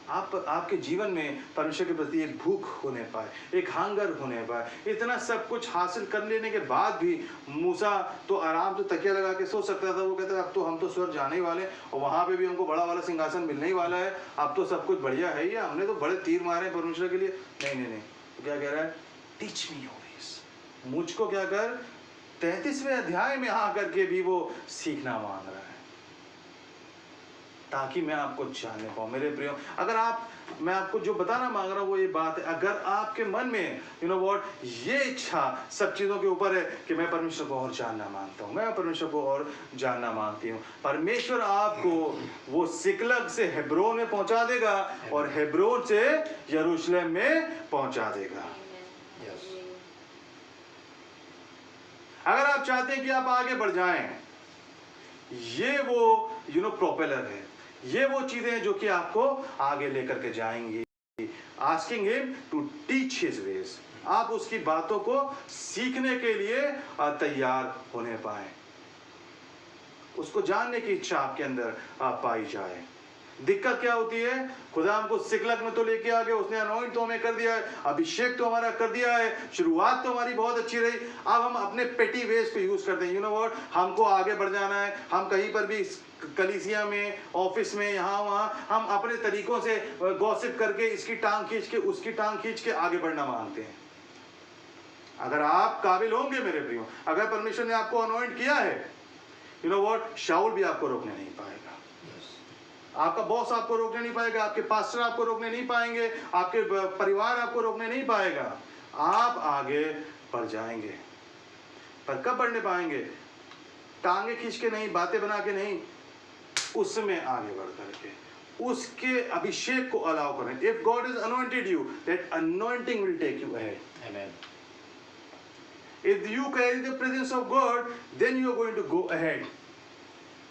आपके जीवन में परमेश्वर के प्रति एक भूख होने पाए, एक हंगर होने पाए। इतना सब कुछ हासिल कर लेने के बाद भी मूसा तो आराम से तकिया लगा के सो सकता था। वो कहता है अब तो हम तो स्वर्ग जाने ही वाले और वहां पे भी हमको बड़ा वाला सिंहासन मिलने ही वाला है, अब तो सब कुछ बढ़िया है, या हमने तो बड़े तीर मारे परमेश्वर के लिए। नहीं, तो क्या कह रहा है? टीच मी योर वेज, मुझको क्या कर। 33वें अध्याय में आकर के भी वो सीखना मांग रहा है ताकि मैं आपको जानने पाऊँ। मेरे प्रियो, अगर मैं आपको जो बताना मांग रहा हूँ वो ये बात है, अगर आपके मन में ये इच्छा सब चीज़ों के ऊपर है कि मैं परमेश्वर को और जानना मांगता हूँ, मैं परमेश्वर को और जानना मांगती हूँ, परमेश्वर आपको वो सिकलग से हेब्रोन में पहुंचा देगा और हेब्रोन से यरूशलेम में पहुंचा देगा। अगर आप चाहते हैं कि आप आगे बढ़ जाएं, ये वो प्रोपेलर है, ये वो चीजें हैं जो कि आपको आगे लेकर के जाएंगी। Asking him to teach his ways, आप उसकी बातों को सीखने के लिए तैयार होने पाए, उसको जानने की इच्छा आपके अंदर पाई जाए। दिक्कत क्या होती है? खुदा हमको सिकलग में तो लेके आ गया, उसने अनॉइंट तो हमें कर दिया है, अभिषेक तो हमारा कर दिया है, शुरुआत तो हमारी बहुत अच्छी रही। अब हम अपने पेटी वेज को यूज करते हैं। यू नो व्हाट, हमको आगे बढ़ जाना है, हम कहीं पर भी कलीसिया में, ऑफिस में, यहाँ वहाँ हम अपने तरीकों से गॉसिप करके इसकी टांग खींच के उसकी टांग खींच के आगे बढ़ना मांगते हैं। अगर आप काबिल होंगे मेरे प्रियो, अगर परमेश्वर ने आपको अनॉइंट किया है, यू नो व्हाट, शाऊल भी आपको रोकने नहीं पाएगा, आपका बॉस आपको रोकने नहीं पाएगा, आपके पास्टर आपको रोकने नहीं पाएंगे, आपके परिवार आपको रोकने नहीं पाएगा। आप आगे बढ़ जाएंगे, पर कब बढ़ने पाएंगे? टांगे खींच के नहीं, बातें बना के नहीं, उसमें आगे बढ़ करके उसके अभिषेक को अलाउ करें। If God is anointed you, that anointing will take you ahead.
Amen.
If you carry the presence of God, then you are going to go ahead.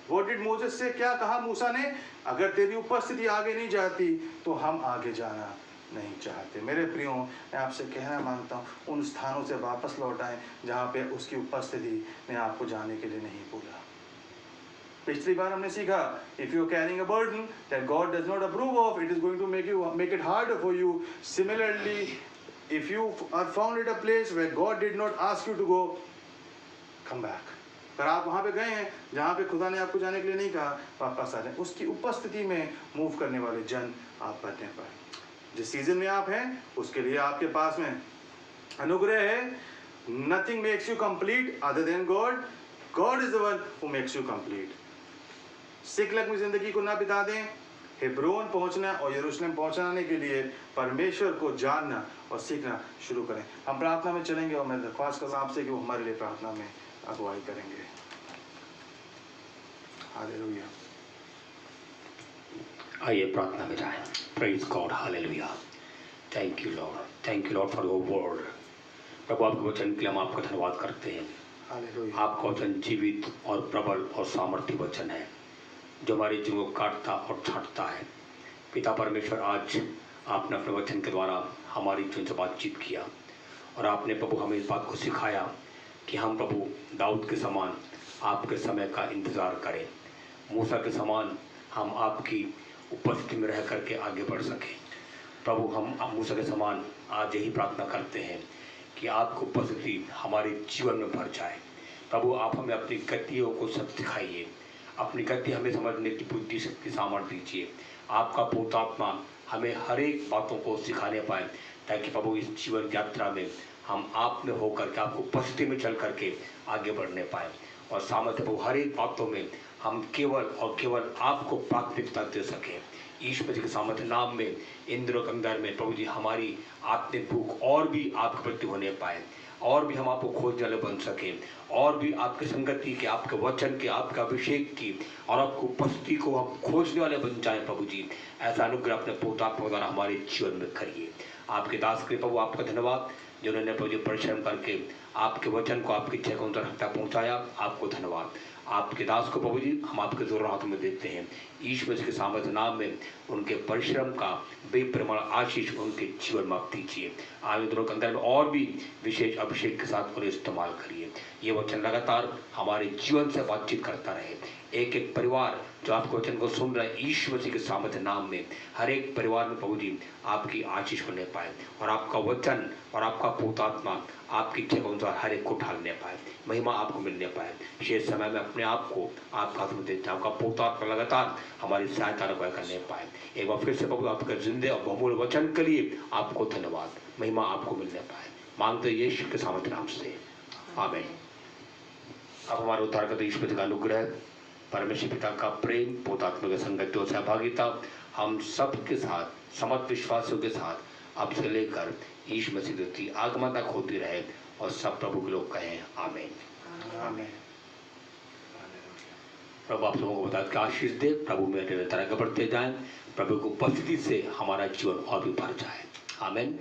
What did Moses say? क्या कहा मूसा ने? अगर तेरी उपस्थिति आगे नहीं जाती तो हम आगे जाना नहीं चाहते। मेरे प्रियो, मैं आपसे कहना मांगता हूँ, उन स्थानों से वापस लौट आएं जहाँ पे उसकी उपस्थिति ने आपको जाने के लिए नहीं बोला। पिछली बार हमने सीखा, if you are carrying a burden that God does not approve of, it is going to make it harder for you. Similarly, if you are found at a place where God did not ask you to go, come back. पर आप वहाँ पे गए हैं जहाँ पे खुदा ने आपको जाने के लिए नहीं कहा, वापस आ जाए. उसकी उपस्थिति में मूव करने वाले जन आप बनने पाए. जिस सीजन में आप हैं उसके लिए आपके पास में अनुग्रह है. Nothing makes you complete other than God. God is the one who makes you complete. Ziklag में जिंदगी को ना बिता दें. हेब्रोन पहुंचना और यरूशलेम पहुंचाने के लिए परमेश्वर को जानना और सीखना शुरू करें. हम प्रार्थना में चलेंगे और मैं दरख्वास्त करूँ आपसे कि वो हमारे लिए प्रार्थना में अगुवाई करेंगे. हालेलुया.
आइए प्रार्थना में जाएं. Praise God. Hallelujah. Thank you Lord. Thank you Lord for your word. प्रभु आपके वचन के लिए हम आपका धन्यवाद करते हैं.
हालेलुया.
आपका वचन जीवित और प्रबल और सामर्थ्य वचन है जो हमारे जीवन को काटता और छांटता है. पिता परमेश्वर, आज आपने अपने वचन के द्वारा हमारी जीवन से बातचीत किया और आपने प्रभु हमें इस बात को सिखाया कि हम प्रभु दाऊद के समान आपके समय का इंतज़ार करें. मूसा के समान हम आपकी उपस्थिति में रह करके आगे बढ़ सकें. प्रभु हम मूसा के समान आज यही प्रार्थना करते हैं कि आपकी उपस्थिति हमारे जीवन में भर जाए. प्रभु आप हमें अपनी गतियों को सब सिखाइए. अपनी गति हमें समझने की बुद्धि शक्ति सामर्थ्य दीजिए. आपका पवित्रात्मा हमें हर एक बातों को सिखाने पाए ताकि प्रभु इस जीवन यात्रा में हम आप में होकर के आपको उपस्थिति में चल करके आगे बढ़ने पाए. और सामर्थ्य प्रभु हर एक बातों में हम केवल और केवल आपको प्राथमिकता दे सकें. ईश्वर जी के सामर्थ्य नाम में इंद्र के अंदर में प्रभु जी हमारी आत्मिक भूख और भी आपके प्रति होने पाए और भी हम आपको खोजने वाले बन सकें और भी आपके संगति के, आपके वचन के, आपके अभिषेक की और आपकी उपस्थिति को हम खोजने वाले बन जाएं. प्रभु जी ऐसा अनुग्रह अपने पवित्रात्मा द्वारा हमारे जीवन में करिए. आपके दास के प्रभु आपका धन्यवाद जिन्होंने प्रभु जी परिश्रम करके आपके वचन को आपकी इच्छा को तक पहुँचाया. आपको धन्यवाद. आपके दास को प्रभु जी हम आपके जोर हाथ में देते हैं. ईश्वर के सामर्थ्य नाम में उनके परिश्रम का बेपरिमाण आशीष उनके जीवन में आप दीजिए. आगे दिनों के अंदर में और भी विशेष अभिषेक के साथ उन्हें इस्तेमाल करिए. ये वचन लगातार हमारे जीवन से बातचीत करता रहे. एक एक परिवार जो आपके वचन को सुन रहे हैं ईश्वर जी के सामर्थ्य नाम में हर एक परिवार में प्रभु जी आपकी आशीष होने पाए और आपका वचन और आपका पवित्रात्मा आपकी इच्छा के अनुसार हर एक को ढालने पाए. महिमा आपको मिलने पाए. शेष समय में अपने आप को आपका हाथ में देते हैं. आपका पवित्रात्मा लगातार हमारी सहायता करने पाए. एक बार फिर से प्रभु आपके जिंदे और बहुमूल्य वचन के लिए आपको धन्यवाद. महिमा आपको मिलने पाए. मांगते यीशु के सामर्थ्य नाम से आमीन. अब हमारे उद्धारकर्ता ईश्वर का अनुग्रह, परमेश्वर पिता का प्रेम, पवित्रात्मा के संगति और सहभागिता हम सब के साथ समस्त विश्वासियों के साथ अब से लेकर यीशु मसीह की आगमन तक होती रहे और सब प्रभु के लोग कहें आमीन.
आमीन.
प्रभु आप लोगों को बता के आशीष दे. प्रभु में निरंतर आगे बढ़ते जाएं. प्रभु की उपस्थिति से हमारा जीवन और भी बढ़ जाए. आमीन.